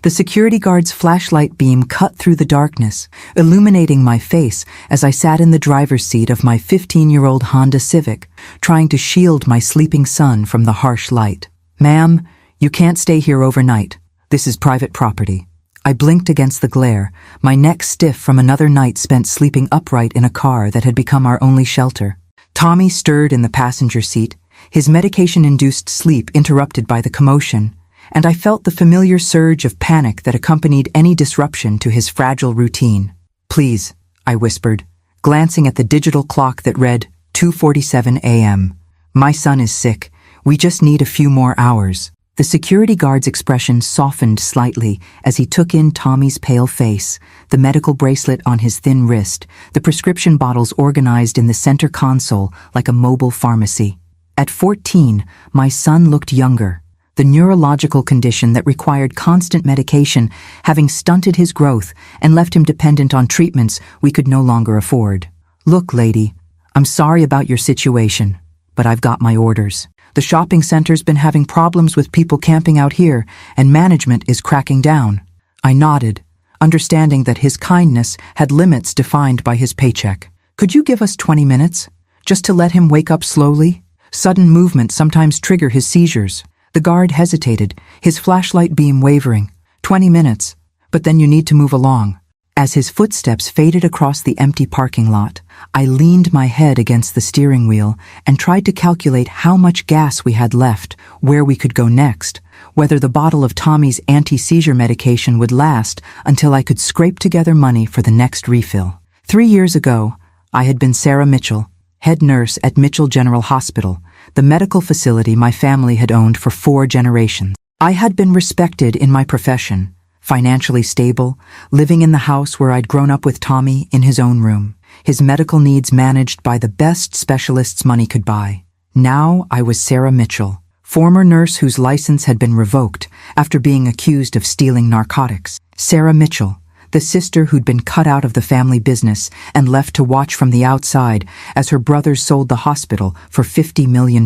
The security guard's flashlight beam cut through the darkness, illuminating my face as I sat in the driver's seat of my 15-year-old Honda Civic, trying to shield my sleeping son from the harsh light. "Ma'am, you can't stay here overnight. This is private property." I blinked against the glare, my neck stiff from another night spent sleeping upright in a car that had become our only shelter. Tommy stirred in the passenger seat, his medication-induced sleep interrupted by the commotion, and I felt the familiar surge of panic that accompanied any disruption to his fragile routine. "Please," I whispered, glancing at the digital clock that read 2:47 a.m. "My son is sick. We just need a few more hours." The security guard's expression softened slightly as he took in Tommy's pale face, the medical bracelet on his thin wrist, the prescription bottles organized in the center console like a mobile pharmacy. At 14, my son looked younger, the neurological condition that required constant medication having stunted his growth and left him dependent on treatments we could no longer afford. "Look, lady, I'm sorry about your situation, but I've got my orders. The shopping center's been having problems with people camping out here, and management is cracking down." I nodded, understanding that his kindness had limits defined by his paycheck. "Could you give us 20 minutes? Just to let him wake up slowly? Sudden movements sometimes trigger his seizures." The guard hesitated, his flashlight beam wavering. 20 minutes, but then you need to move along." As his footsteps faded across the empty parking lot, I leaned my head against the steering wheel and tried to calculate how much gas we had left, where we could go next, whether the bottle of Tommy's anti-seizure medication would last until I could scrape together money for the next refill. 3 years ago, I had been Sarah Mitchell, head nurse at Mitchell General Hospital, the medical facility my family had owned for 4 generations. I had been respected in my profession, financially stable, living in the house where I'd grown up with Tommy in his own room, his medical needs managed by the best specialists money could buy. Now I was Sarah Mitchell, former nurse whose license had been revoked after being accused of stealing narcotics. Sarah Mitchell, the sister who'd been cut out of the family business and left to watch from the outside as her brothers sold the hospital for $50 million.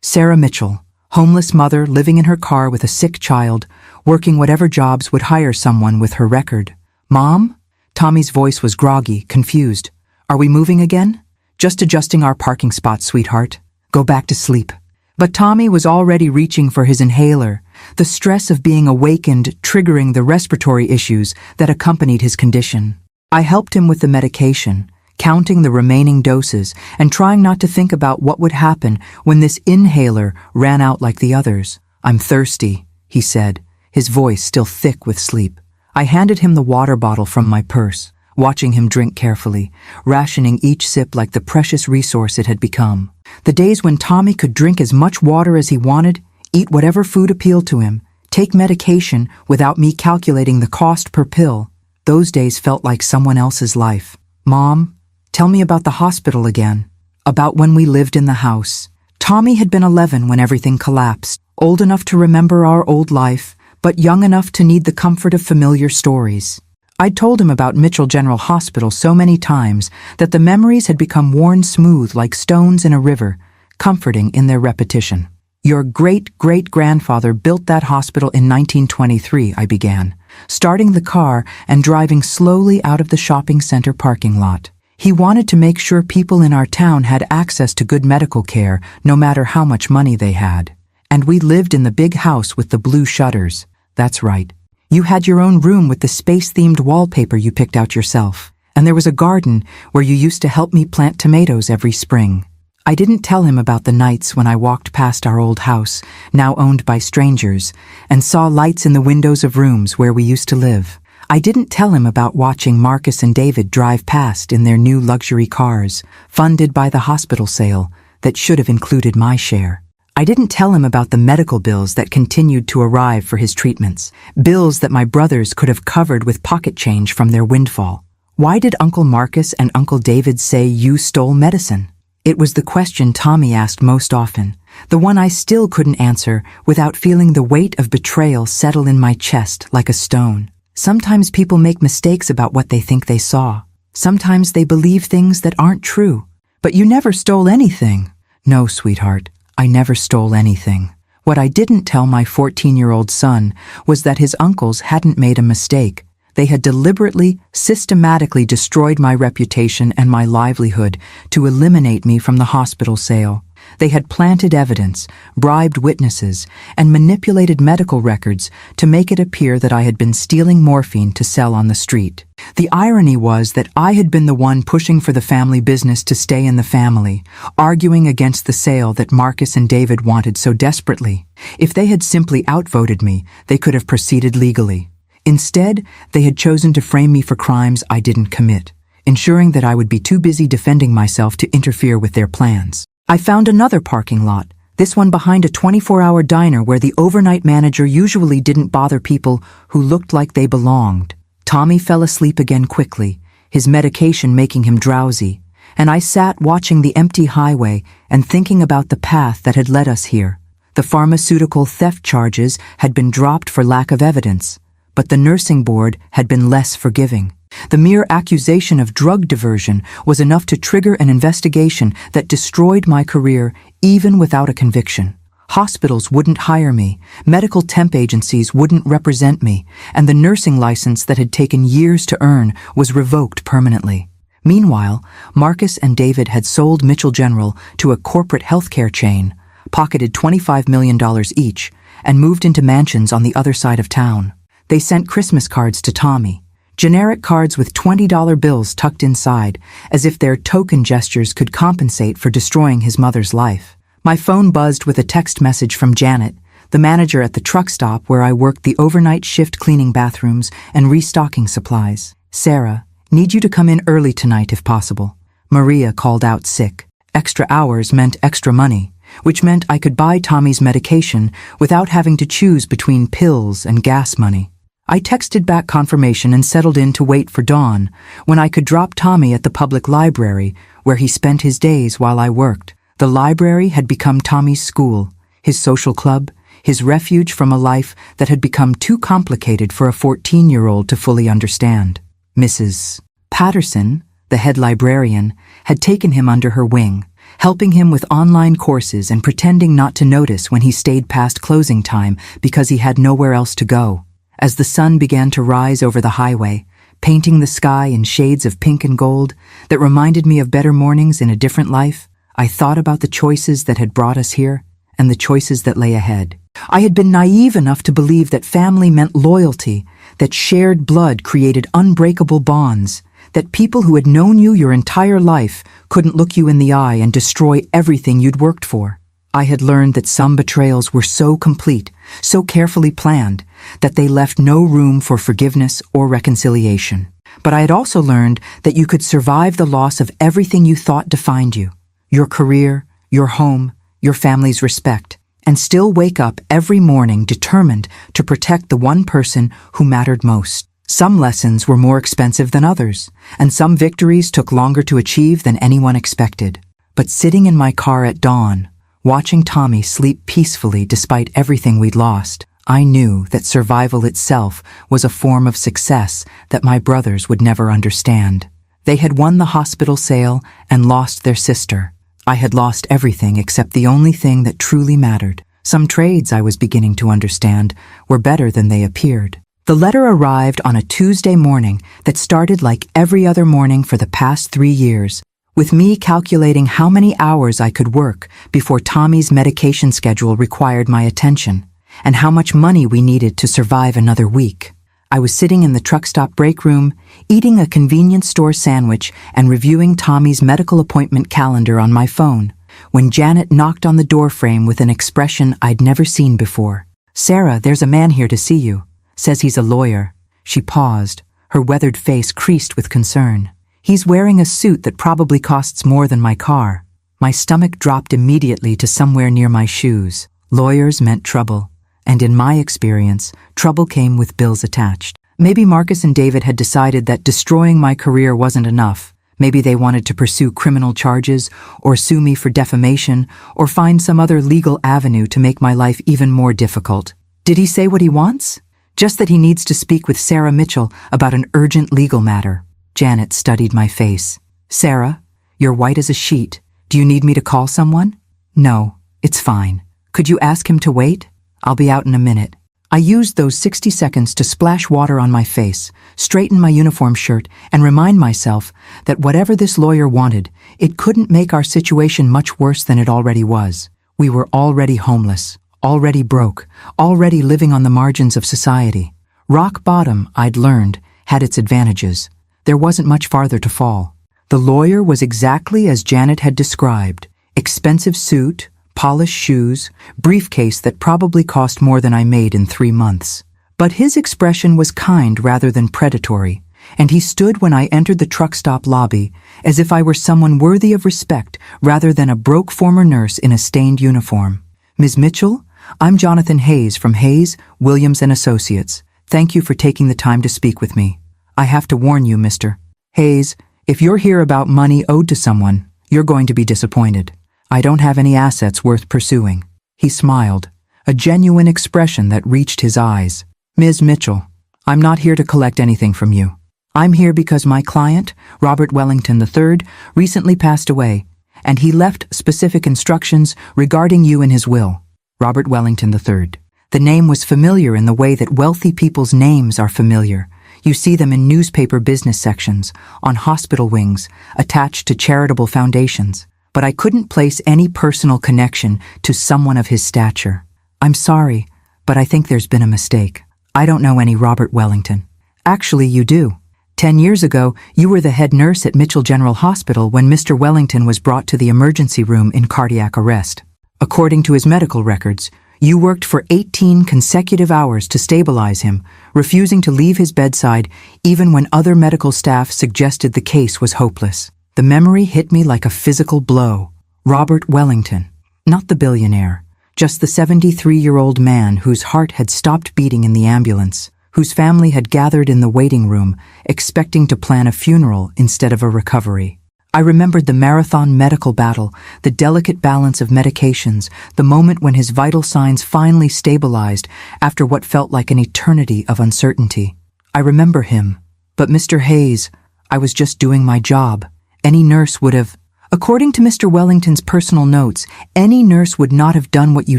Sarah Mitchell, homeless mother living in her car with a sick child, working whatever jobs would hire someone with her record. "Mom?" Tommy's voice was groggy, confused. "Are we moving again?" "Just adjusting our parking spot, sweetheart. Go back to sleep." But Tommy was already reaching for his inhaler, the stress of being awakened triggering the respiratory issues that accompanied his condition. I helped him with the medication, counting the remaining doses and trying not to think about what would happen when this inhaler ran out like the others. "I'm thirsty," he said, his voice still thick with sleep. I handed him the water bottle from my purse, watching him drink carefully, rationing each sip like the precious resource it had become. The days when Tommy could drink as much water as he wanted, eat whatever food appealed to him, take medication without me calculating the cost per pill, those days felt like someone else's life. "Mom, tell me about the hospital again." About when we lived in the house. Tommy had been 11 when everything collapsed, old enough to remember our old life, but young enough to need the comfort of familiar stories. I'd told him about Mitchell General Hospital so many times that the memories had become worn smooth like stones in a river, comforting in their repetition. "Your great-great-grandfather built that hospital in 1923, I began, starting the car and driving slowly out of the shopping center parking lot. He wanted to make sure people in our town had access to good medical care, no matter how much money they had. And we lived in the big house with the blue shutters. That's right. You had your own room with the space-themed wallpaper you picked out yourself. And there was a garden where you used to help me plant tomatoes every spring." I didn't tell him about the nights when I walked past our old house, now owned by strangers, and saw lights in the windows of rooms where we used to live. I didn't tell him about watching Marcus and David drive past in their new luxury cars, funded by the hospital sale that should have included my share. I didn't tell him about the medical bills that continued to arrive for his treatments, bills that my brothers could have covered with pocket change from their windfall. Why did Uncle Marcus and Uncle David say you stole medicine? It was the question Tommy asked most often, the one I still couldn't answer without feeling the weight of betrayal settle in my chest like a stone. Sometimes people make mistakes about what they think they saw. Sometimes they believe things that aren't true. But you never stole anything. No, sweetheart. I never stole anything. What I didn't tell my 14-year-old son was that his uncles hadn't made a mistake. They had deliberately, systematically destroyed my reputation and my livelihood to eliminate me from the hospital sale. They had planted evidence, bribed witnesses, and manipulated medical records to make it appear that I had been stealing morphine to sell on the street. The irony was that I had been the one pushing for the family business to stay in the family, arguing against the sale that Marcus and David wanted so desperately. If they had simply outvoted me, they could have proceeded legally. Instead, they had chosen to frame me for crimes I didn't commit, ensuring that I would be too busy defending myself to interfere with their plans. I found another parking lot, this one behind a 24-hour diner where the overnight manager usually didn't bother people who looked like they belonged. Tommy fell asleep again quickly, his medication making him drowsy, and I sat watching the empty highway and thinking about the path that had led us here. The pharmaceutical theft charges had been dropped for lack of evidence, but the nursing board had been less forgiving. The mere accusation of drug diversion was enough to trigger an investigation that destroyed my career even without a conviction. Hospitals wouldn't hire me, medical temp agencies wouldn't represent me, and the nursing license that had taken years to earn was revoked permanently. Meanwhile, Marcus and David had sold Mitchell General to a corporate healthcare chain, pocketed $25 million each, and moved into mansions on the other side of town. They sent Christmas cards to Tommy, generic cards with $20 bills tucked inside, as if their token gestures could compensate for destroying his mother's life. My phone buzzed with a text message from Janet, the manager at the truck stop where I worked the overnight shift cleaning bathrooms and restocking supplies. "Sarah, need you to come in early tonight if possible." Maria called out sick. Extra hours meant extra money, which meant I could buy Tommy's medication without having to choose between pills and gas money. I texted back confirmation and settled in to wait for dawn, when I could drop Tommy at the public library, where he spent his days while I worked. The library had become Tommy's school, his social club, his refuge from a life that had become too complicated for a 14-year-old to fully understand. Mrs. Patterson, the head librarian, had taken him under her wing, helping him with online courses and pretending not to notice when he stayed past closing time because he had nowhere else to go. As the sun began to rise over the highway, painting the sky in shades of pink and gold that reminded me of better mornings in a different life, I thought about the choices that had brought us here and the choices that lay ahead. I had been naive enough to believe that family meant loyalty, that shared blood created unbreakable bonds, that people who had known you your entire life couldn't look you in the eye and destroy everything you'd worked for. I had learned that some betrayals were so complete, so carefully planned, that they left no room for forgiveness or reconciliation. But I had also learned that you could survive the loss of everything you thought defined you, your career, your home, your family's respect, and still wake up every morning determined to protect the one person who mattered most. Some lessons were more expensive than others, and some victories took longer to achieve than anyone expected. But sitting in my car at dawn, watching Tommy sleep peacefully despite everything we'd lost, I knew that survival itself was a form of success that my brothers would never understand. They had won the hospital sale and lost their sister. I had lost everything except the only thing that truly mattered. Some trades, I was beginning to understand, were better than they appeared. The letter arrived on a Tuesday morning that started like every other morning for the past 3 years, with me calculating how many hours I could work before Tommy's medication schedule required my attention, and how much money we needed to survive another week. I was sitting in the truck stop break room, eating a convenience store sandwich and reviewing Tommy's medical appointment calendar on my phone, when Janet knocked on the doorframe with an expression I'd never seen before. "Sarah, there's a man here to see you. Says he's a lawyer." She paused, her weathered face creased with concern. "He's wearing a suit that probably costs more than my car." My stomach dropped immediately to somewhere near my shoes. Lawyers meant trouble. And in my experience, trouble came with bills attached. Maybe Marcus and David had decided that destroying my career wasn't enough. Maybe they wanted to pursue criminal charges, or sue me for defamation, or find some other legal avenue to make my life even more difficult. Did he say what he wants? Just that he needs to speak with Sarah Mitchell about an urgent legal matter. Janet studied my face. "Sarah, you're white as a sheet. Do you need me to call someone?" "No, it's fine. Could you ask him to wait? I'll be out in a minute. I used those 60 seconds to splash water on my face, straighten my uniform shirt, and remind myself that whatever this lawyer wanted, it couldn't make our situation much worse than it already was. We were already homeless, already broke, already living on the margins of society. Rock bottom, I'd learned, had its advantages. There wasn't much farther to fall. The lawyer was exactly as Janet had described. Expensive suit, polished shoes, briefcase that probably cost more than I made in 3 months. But his expression was kind rather than predatory, and he stood when I entered the truck stop lobby as if I were someone worthy of respect rather than a broke former nurse in a stained uniform. Ms. Mitchell, I'm Jonathan Hayes from Hayes, Williams & Associates. Thank you for taking the time to speak with me. I have to warn you, Mr. Hayes, if you're here about money owed to someone, you're going to be disappointed. I don't have any assets worth pursuing. He smiled, a genuine expression that reached his eyes. Ms. Mitchell, I'm not here to collect anything from you. I'm here because my client, Robert Wellington III, recently passed away, and he left specific instructions regarding you in his will. Robert Wellington III. The name was familiar in the way that wealthy people's names are familiar. You see them in newspaper business sections, on hospital wings, attached to charitable foundations. But I couldn't place any personal connection to someone of his stature. I'm sorry, but I think there's been a mistake. I don't know any Robert Wellington. Actually, you do. 10 years ago, you were the head nurse at Mitchell General Hospital when Mr. Wellington was brought to the emergency room in cardiac arrest. According to his medical records, you worked for 18 consecutive hours to stabilize him, refusing to leave his bedside even when other medical staff suggested the case was hopeless. The memory hit me like a physical blow. Robert Wellington, not the billionaire, just the 73-year-old man whose heart had stopped beating in the ambulance, whose family had gathered in the waiting room, expecting to plan a funeral instead of a recovery. I remembered the marathon medical battle, the delicate balance of medications, the moment when his vital signs finally stabilized after what felt like an eternity of uncertainty. I remember him. But Mr. Hayes, I was just doing my job. Any nurse would have. According to Mr. Wellington's personal notes, any nurse would not have done what you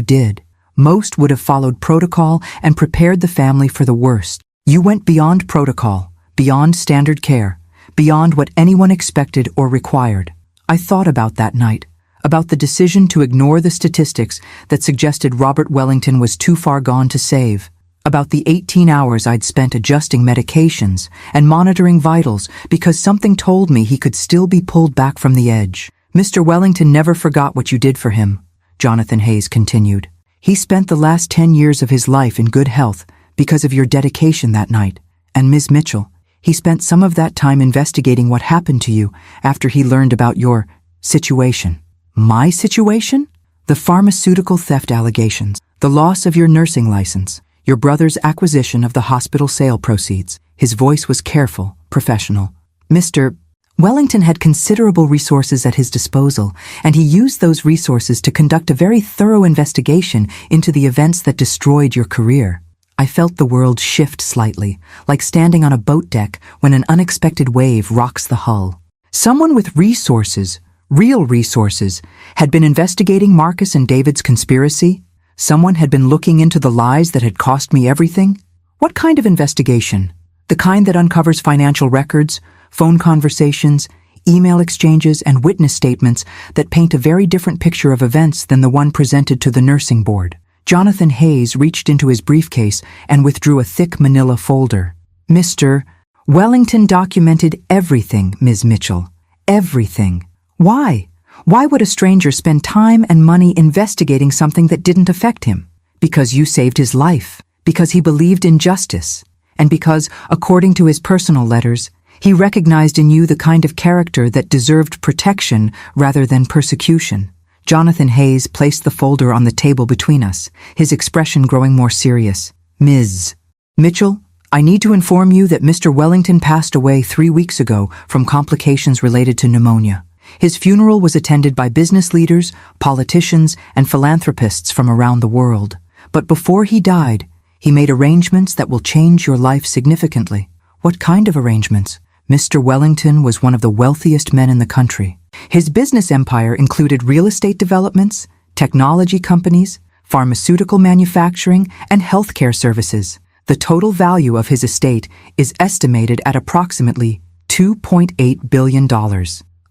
did. Most would have followed protocol and prepared the family for the worst. You went beyond protocol, beyond standard care, beyond what anyone expected or required. I thought about that night, about the decision to ignore the statistics that suggested Robert Wellington was too far gone to save, about the 18 hours I'd spent adjusting medications and monitoring vitals because something told me he could still be pulled back from the edge. Mr. Wellington never forgot what you did for him, Jonathan Hayes continued. He spent the last 10 years of his life in good health because of your dedication that night. And Ms. Mitchell, he spent some of that time investigating what happened to you after he learned about your situation. My situation? The pharmaceutical theft allegations, the loss of your nursing license, your brother's acquisition of the hospital sale proceeds. His voice was careful, professional. Mr. Wellington had considerable resources at his disposal, and he used those resources to conduct a very thorough investigation into the events that destroyed your career. I felt the world shift slightly, like standing on a boat deck when an unexpected wave rocks the hull. Someone with resources, real resources, had been investigating Marcus and David's conspiracy. Someone had been looking into the lies that had cost me everything. What kind of investigation? The kind that uncovers financial records, phone conversations, email exchanges, and witness statements that paint a very different picture of events than the one presented to the nursing board. Jonathan Hayes reached into his briefcase and withdrew a thick manila folder. Mr. Wellington documented everything, Ms. Mitchell. Everything. Why? Why would a stranger spend time and money investigating something that didn't affect him? Because you saved his life. Because he believed in justice. And because, according to his personal letters, he recognized in you the kind of character that deserved protection rather than persecution. Jonathan Hayes placed the folder on the table between us, his expression growing more serious. Ms. Mitchell, I need to inform you that Mr. Wellington passed away 3 weeks ago from complications related to pneumonia. His funeral was attended by business leaders, politicians, and philanthropists from around the world. But before he died, he made arrangements that will change your life significantly. What kind of arrangements? Mr. Wellington was one of the wealthiest men in the country. His business empire included real estate developments, technology companies, pharmaceutical manufacturing, and healthcare services. The total value of his estate is estimated at approximately $2.8 billion.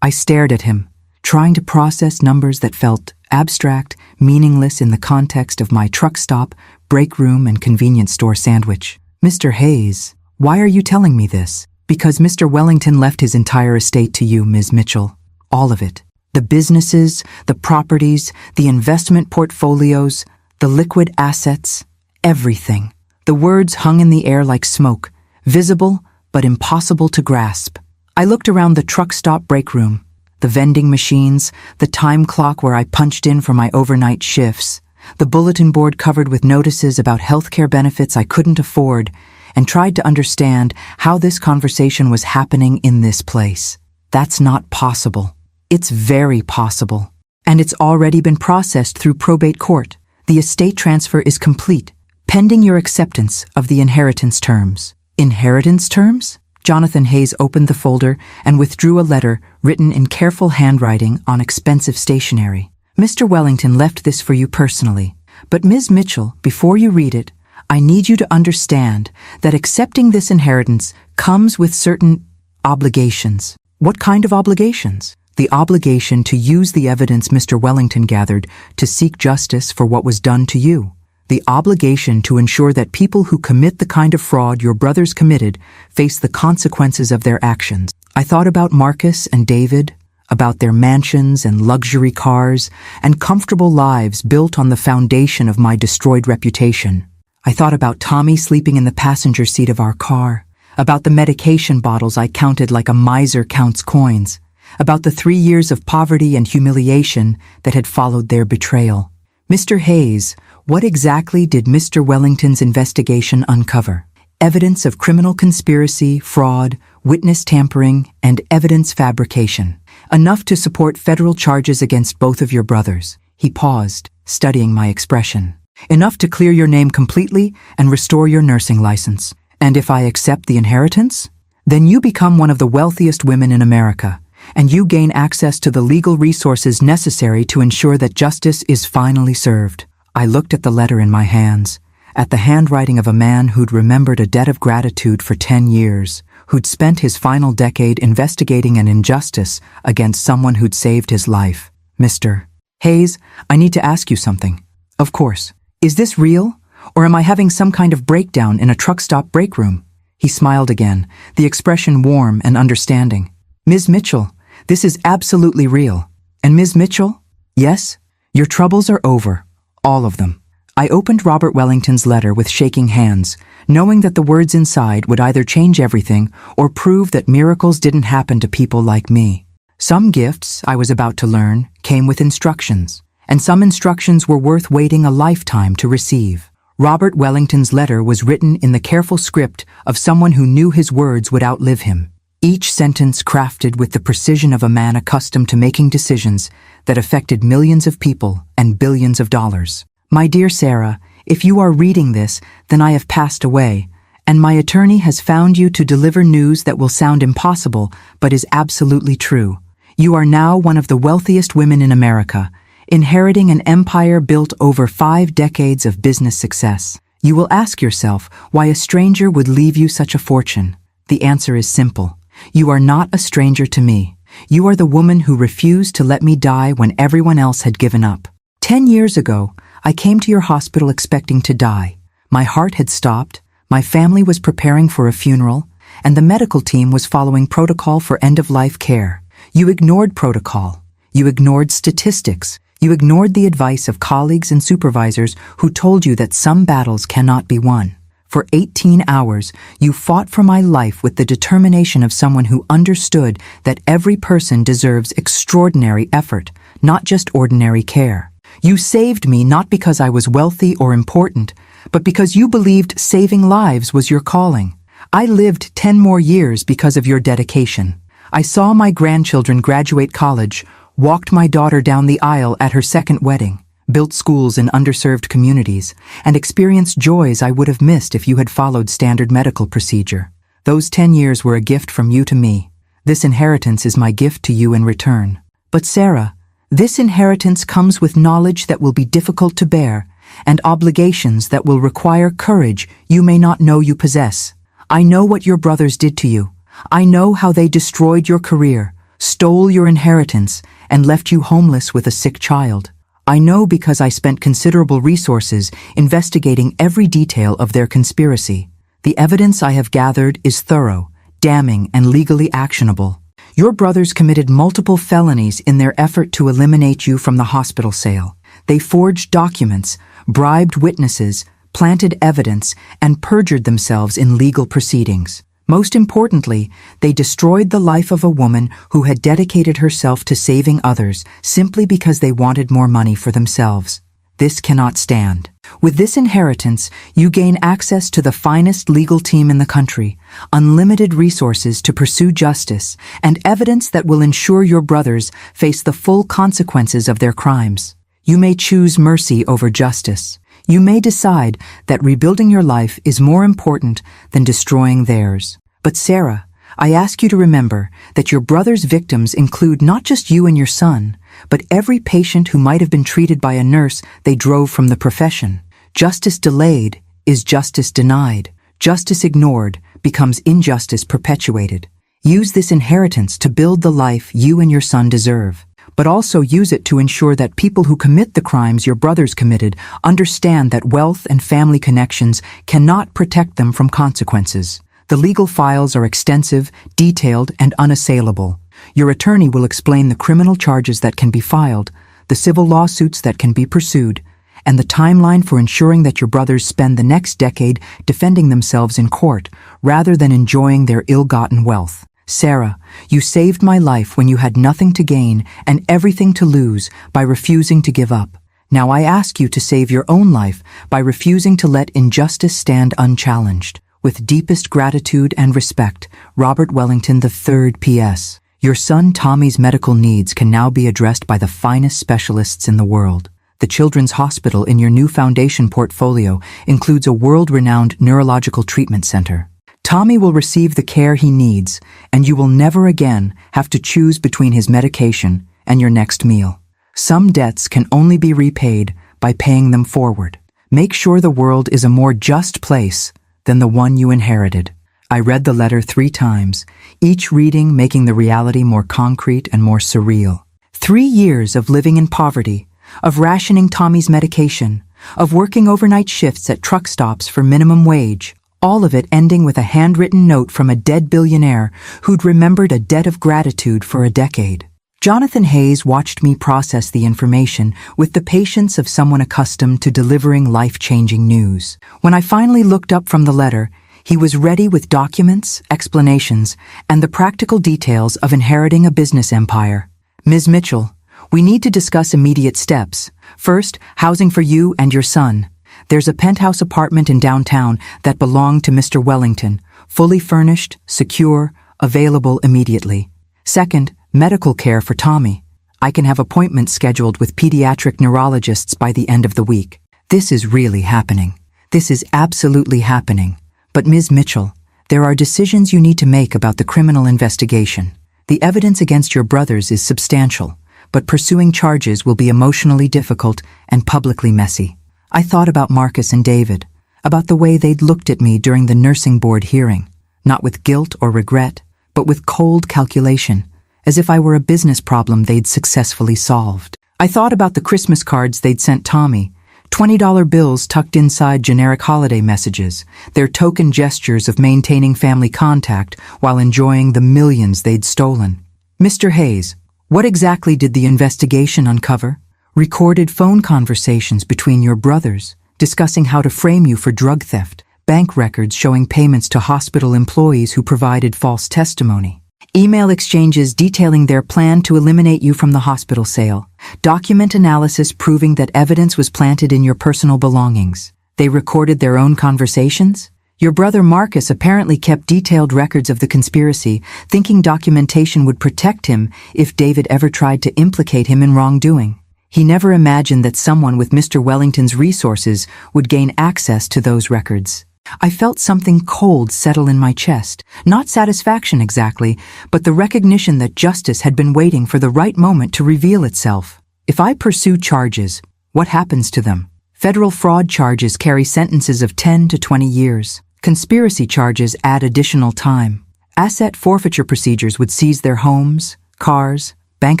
I stared at him, trying to process numbers that felt abstract, meaningless in the context of my truck stop, break room, and convenience store sandwich. Mr. Hayes, why are you telling me this? Because Mr. Wellington left his entire estate to you, Ms. Mitchell. All of it. The businesses, the properties, the investment portfolios, the liquid assets, everything. The words hung in the air like smoke, visible but impossible to grasp. I looked around the truck stop break room, the vending machines, the time clock where I punched in for my overnight shifts, the bulletin board covered with notices about healthcare benefits I couldn't afford, and tried to understand how this conversation was happening in this place. That's not possible. It's very possible. And it's already been processed through probate court. The estate transfer is complete, pending your acceptance of the inheritance terms. Inheritance terms? Jonathan Hayes opened the folder and withdrew a letter written in careful handwriting on expensive stationery. Mr. Wellington left this for you personally. But Ms. Mitchell, before you read it, I need you to understand that accepting this inheritance comes with certain obligations. What kind of obligations? The obligation to use the evidence Mr. Wellington gathered to seek justice for what was done to you. The obligation to ensure that people who commit the kind of fraud your brothers committed face the consequences of their actions. I thought about Marcus and David, about their mansions and luxury cars and comfortable lives built on the foundation of my destroyed reputation. I thought about Tommy sleeping in the passenger seat of our car, about the medication bottles I counted like a miser counts coins, about the 3 years of poverty and humiliation that had followed their betrayal. Mr. Hayes, what exactly did Mr. Wellington's investigation uncover? Evidence of criminal conspiracy, fraud, witness tampering, and evidence fabrication. Enough to support federal charges against both of your brothers. He paused, studying my expression. Enough to clear your name completely and restore your nursing license. And if I accept the inheritance? Then you become one of the wealthiest women in America, and you gain access to the legal resources necessary to ensure that justice is finally served. I looked at the letter in my hands, at the handwriting of a man who'd remembered a debt of gratitude for 10 years, who'd spent his final decade investigating an injustice against someone who'd saved his life. Mr. Hayes, I need to ask you something. Of course. Is this real, or am I having some kind of breakdown in a truck stop break room? He smiled again, the expression warm and understanding. Ms. Mitchell, this is absolutely real. And Ms. Mitchell? Yes, your troubles are over. All of them. I opened Robert Wellington's letter with shaking hands, knowing that the words inside would either change everything or prove that miracles didn't happen to people like me. Some gifts, I was about to learn, came with instructions, and some instructions were worth waiting a lifetime to receive. Robert Wellington's letter was written in the careful script of someone who knew his words would outlive him. Each sentence crafted with the precision of a man accustomed to making decisions that affected millions of people and billions of dollars. My dear Sarah, if you are reading this, then I have passed away, and my attorney has found you to deliver news that will sound impossible, but is absolutely true. You are now one of the wealthiest women in America, inheriting an empire built over 5 decades of business success. You will ask yourself why a stranger would leave you such a fortune. The answer is simple. You are not a stranger to me. You are the woman who refused to let me die when everyone else had given up. 10 years ago, I came to your hospital expecting to die. My heart had stopped, my family was preparing for a funeral, and the medical team was following protocol for end-of-life care. You ignored protocol. You ignored statistics. You ignored the advice of colleagues and supervisors who told you that some battles cannot be won. For 18 hours, you fought for my life with the determination of someone who understood that every person deserves extraordinary effort, not just ordinary care. You saved me not because I was wealthy or important, but because you believed saving lives was your calling. I lived 10 more years because of your dedication. I saw my grandchildren graduate college, walked my daughter down the aisle at her second wedding, built schools in underserved communities, and experienced joys I would have missed if you had followed standard medical procedure. Those 10 years were a gift from you to me. This inheritance is my gift to you in return. But Sarah, this inheritance comes with knowledge that will be difficult to bear, and obligations that will require courage you may not know you possess. I know what your brothers did to you. I know how they destroyed your career, stole your inheritance, and left you homeless with a sick child. I know because I spent considerable resources investigating every detail of their conspiracy. The evidence I have gathered is thorough, damning, and legally actionable. Your brothers committed multiple felonies in their effort to eliminate you from the hospital sale. They forged documents, bribed witnesses, planted evidence, and perjured themselves in legal proceedings. Most importantly, they destroyed the life of a woman who had dedicated herself to saving others simply because they wanted more money for themselves. This cannot stand. With this inheritance, you gain access to the finest legal team in the country, unlimited resources to pursue justice, and evidence that will ensure your brothers face the full consequences of their crimes. You may choose mercy over justice. You may decide that rebuilding your life is more important than destroying theirs. But Sarah, I ask you to remember that your brother's victims include not just you and your son, but every patient who might have been treated by a nurse they drove from the profession. Justice delayed is justice denied. Justice ignored becomes injustice perpetuated. Use this inheritance to build the life you and your son deserve. But also use it to ensure that people who commit the crimes your brothers committed understand that wealth and family connections cannot protect them from consequences. The legal files are extensive, detailed, and unassailable. Your attorney will explain the criminal charges that can be filed, the civil lawsuits that can be pursued, and the timeline for ensuring that your brothers spend the next decade defending themselves in court rather than enjoying their ill-gotten wealth. Sarah, you saved my life when you had nothing to gain and everything to lose by refusing to give up. Now I ask you to save your own life by refusing to let injustice stand unchallenged. With deepest gratitude and respect, Robert Wellington III. P.S. Your son Tommy's medical needs can now be addressed by the finest specialists in the world. The Children's Hospital in your new foundation portfolio includes a world-renowned neurological treatment center. Tommy will receive the care he needs, and you will never again have to choose between his medication and your next meal. Some debts can only be repaid by paying them forward. Make sure the world is a more just place than the one you inherited. I read the letter 3 times, each reading making the reality more concrete and more surreal. 3 years of living in poverty, of rationing Tommy's medication, of working overnight shifts at truck stops for minimum wage, all of it ending with a handwritten note from a dead billionaire who'd remembered a debt of gratitude for a decade. Jonathan Hayes watched me process the information with the patience of someone accustomed to delivering life-changing news. When I finally looked up from the letter, he was ready with documents, explanations, and the practical details of inheriting a business empire. Ms. Mitchell, we need to discuss immediate steps. First, housing for you and your son. There's a penthouse apartment in downtown that belonged to Mr. Wellington, fully furnished, secure, available immediately. Second, medical care for Tommy. I can have appointments scheduled with pediatric neurologists by the end of the week. This is really happening. This is absolutely happening. But Ms. Mitchell, there are decisions you need to make about the criminal investigation. The evidence against your brothers is substantial, but pursuing charges will be emotionally difficult and publicly messy. I thought about Marcus and David, about the way they'd looked at me during the nursing board hearing, not with guilt or regret, but with cold calculation, as if I were a business problem they'd successfully solved. I thought about the Christmas cards they'd sent Tommy, $20 bills tucked inside generic holiday messages, their token gestures of maintaining family contact while enjoying the millions they'd stolen. Mr. Hayes, what exactly did the investigation uncover? Recorded phone conversations between your brothers, discussing how to frame you for drug theft, bank records showing payments to hospital employees who provided false testimony, email exchanges detailing their plan to eliminate you from the hospital sale, document analysis proving that evidence was planted in your personal belongings. They recorded their own conversations? Your brother Marcus apparently kept detailed records of the conspiracy, thinking documentation would protect him if David ever tried to implicate him in wrongdoing. He never imagined that someone with Mr. Wellington's resources would gain access to those records. I felt something cold settle in my chest. Not satisfaction exactly, but the recognition that justice had been waiting for the right moment to reveal itself. If I pursue charges, what happens to them? Federal fraud charges carry sentences of 10 to 20 years. Conspiracy charges add additional time. Asset forfeiture procedures would seize their homes, cars, bank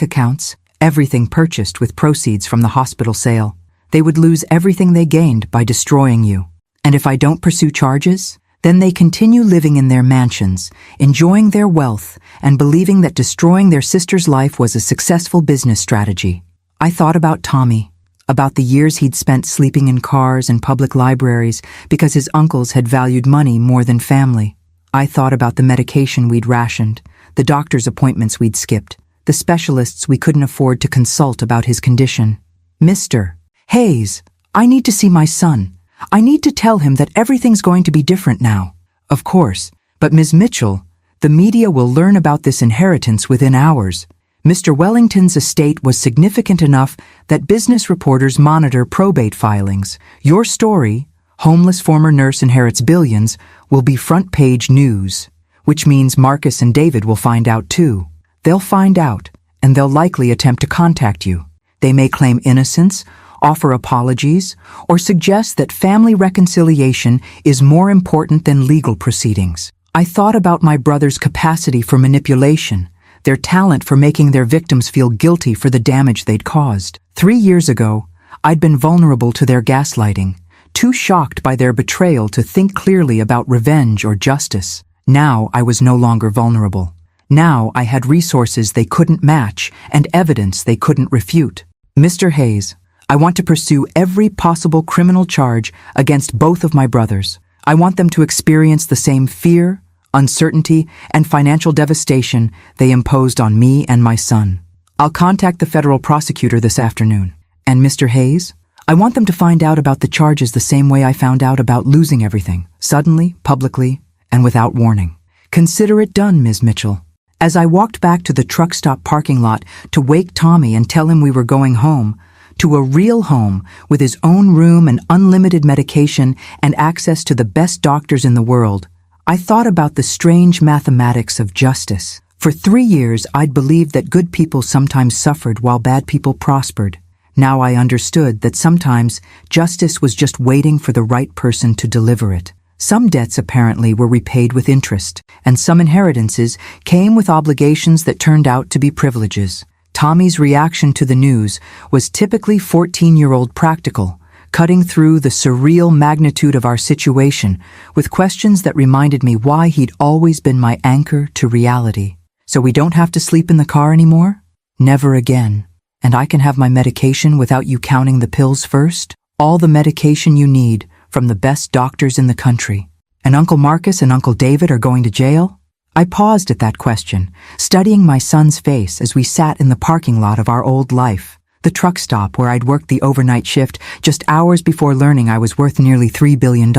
accounts, everything purchased with proceeds from the hospital sale. They would lose everything they gained by destroying you. And if I don't pursue charges, then they continue living in their mansions, enjoying their wealth, and believing that destroying their sister's life was a successful business strategy. I thought about Tommy, about the years he'd spent sleeping in cars and public libraries because his uncles had valued money more than family. I thought about the medication we'd rationed, the doctor's appointments we'd skipped, the specialists we couldn't afford to consult about his condition. Mr. Hayes, I need to see my son. I need to tell him that everything's going to be different now. Of course, but Ms. Mitchell, the media will learn about this inheritance within hours. Mr. Wellington's estate was significant enough that business reporters monitor probate filings. Your story, homeless former nurse inherits billions, will be front-page news, which means Marcus and David will find out too. They'll find out, and they'll likely attempt to contact you. They may claim innocence, offer apologies, or suggest that family reconciliation is more important than legal proceedings. I thought about my brother's capacity for manipulation, their talent for making their victims feel guilty for the damage they'd caused. 3 years ago, I'd been vulnerable to their gaslighting, too shocked by their betrayal to think clearly about revenge or justice. Now I was no longer vulnerable. Now I had resources they couldn't match and evidence they couldn't refute. Mr. Hayes, I want to pursue every possible criminal charge against both of my brothers. I want them to experience the same fear, uncertainty, and financial devastation they imposed on me and my son. I'll contact the federal prosecutor this afternoon. And Mr. Hayes, I want them to find out about the charges the same way I found out about losing everything, suddenly, publicly, and without warning. Consider it done, Ms. Mitchell. As I walked back to the truck stop parking lot to wake Tommy and tell him we were going home, to a real home with his own room and unlimited medication and access to the best doctors in the world, I thought about the strange mathematics of justice. For 3 years, I'd believed that good people sometimes suffered while bad people prospered. Now I understood that sometimes justice was just waiting for the right person to deliver it. Some debts apparently were repaid with interest, and some inheritances came with obligations that turned out to be privileges. Tommy's reaction to the news was typically 14-year-old practical, cutting through the surreal magnitude of our situation with questions that reminded me why he'd always been my anchor to reality. So we don't have to sleep in the car anymore? Never again. And I can have my medication without you counting the pills first? All the medication you need from the best doctors in the country. And Uncle Marcus and Uncle David are going to jail? I paused at that question, studying my son's face as we sat in the parking lot of our old life, the truck stop where I'd worked the overnight shift just hours before learning I was worth nearly $3 billion.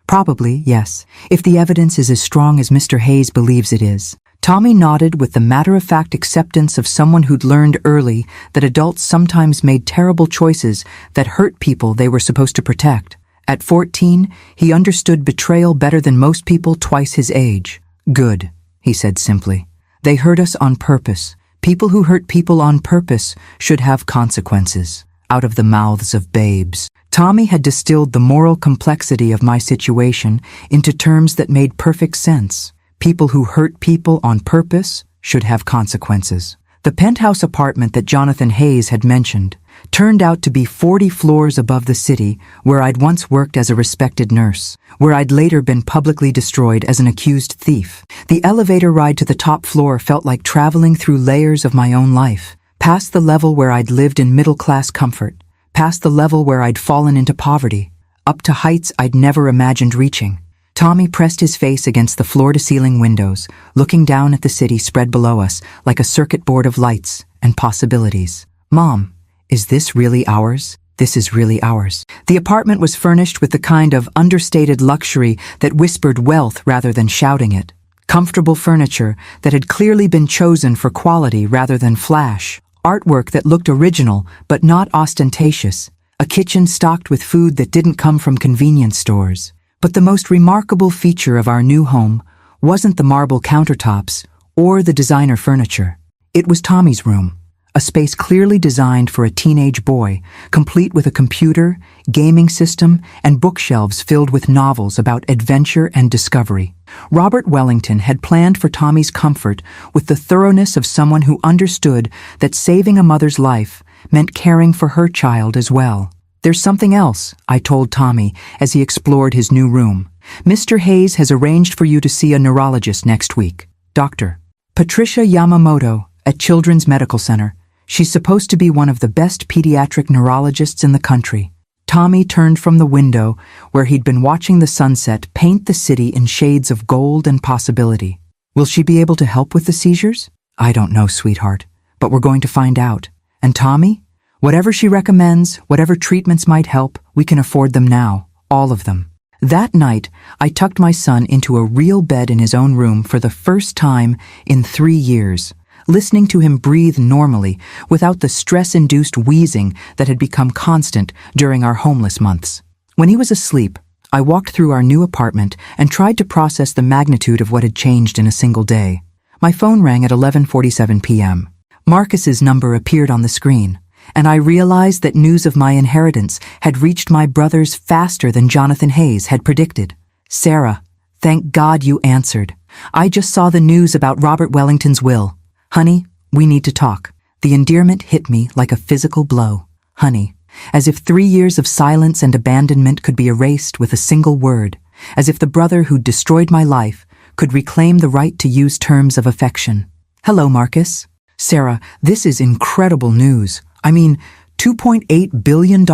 Probably, yes, if the evidence is as strong as Mr. Hayes believes it is. Tommy nodded with the matter-of-fact acceptance of someone who'd learned early that adults sometimes made terrible choices that hurt people they were supposed to protect. At 14, he understood betrayal better than most people twice his age. Good, he said simply. They hurt us on purpose. People who hurt people on purpose should have consequences. Out of the mouths of babes. Tommy had distilled the moral complexity of my situation into terms that made perfect sense. People who hurt people on purpose should have consequences. The penthouse apartment that Jonathan Hayes had mentioned turned out to be 40 floors above the city where I'd once worked as a respected nurse, where I'd later been publicly destroyed as an accused thief. The elevator ride to the top floor felt like traveling through layers of my own life, past the level where I'd lived in middle-class comfort, past the level where I'd fallen into poverty, up to heights I'd never imagined reaching. Tommy pressed his face against the floor-to-ceiling windows, looking down at the city spread below us like a circuit board of lights and possibilities. Mom, is this really ours? This is really ours. The apartment was furnished with the kind of understated luxury that whispered wealth rather than shouting it. Comfortable furniture that had clearly been chosen for quality rather than flash. Artwork that looked original but not ostentatious. A kitchen stocked with food that didn't come from convenience stores. But the most remarkable feature of our new home wasn't the marble countertops or the designer furniture. It was Tommy's room, a space clearly designed for a teenage boy, complete with a computer, gaming system, and bookshelves filled with novels about adventure and discovery. Robert Wellington had planned for Tommy's comfort with the thoroughness of someone who understood that saving a mother's life meant caring for her child as well. "There's something else," I told Tommy as he explored his new room. "Mr. Hayes has arranged for you to see a neurologist next week. Dr. Patricia Yamamoto at Children's Medical Center. She's supposed to be one of the best pediatric neurologists in the country." Tommy turned from the window where he'd been watching the sunset paint the city in shades of gold and possibility. "Will she be able to help with the seizures?" "I don't know, sweetheart, but we're going to find out. And Tommy? Whatever she recommends, whatever treatments might help, we can afford them now, all of them." That night, I tucked my son into a real bed in his own room for the first time in 3 years, listening to him breathe normally without the stress-induced wheezing that had become constant during our homeless months. When he was asleep, I walked through our new apartment and tried to process the magnitude of what had changed in a single day. My phone rang at 11:47 p.m. Marcus's number appeared on the screen, and I realized that news of my inheritance had reached my brothers faster than Jonathan Hayes had predicted. "Sarah, thank God you answered. I just saw the news about Robert Wellington's will. Honey, we need to talk." The endearment hit me like a physical blow. Honey, as if 3 years of silence and abandonment could be erased with a single word, as if the brother who'd destroyed my life could reclaim the right to use terms of affection. "Hello, Marcus." "Sarah, this is incredible news. I mean, $2.8 billion?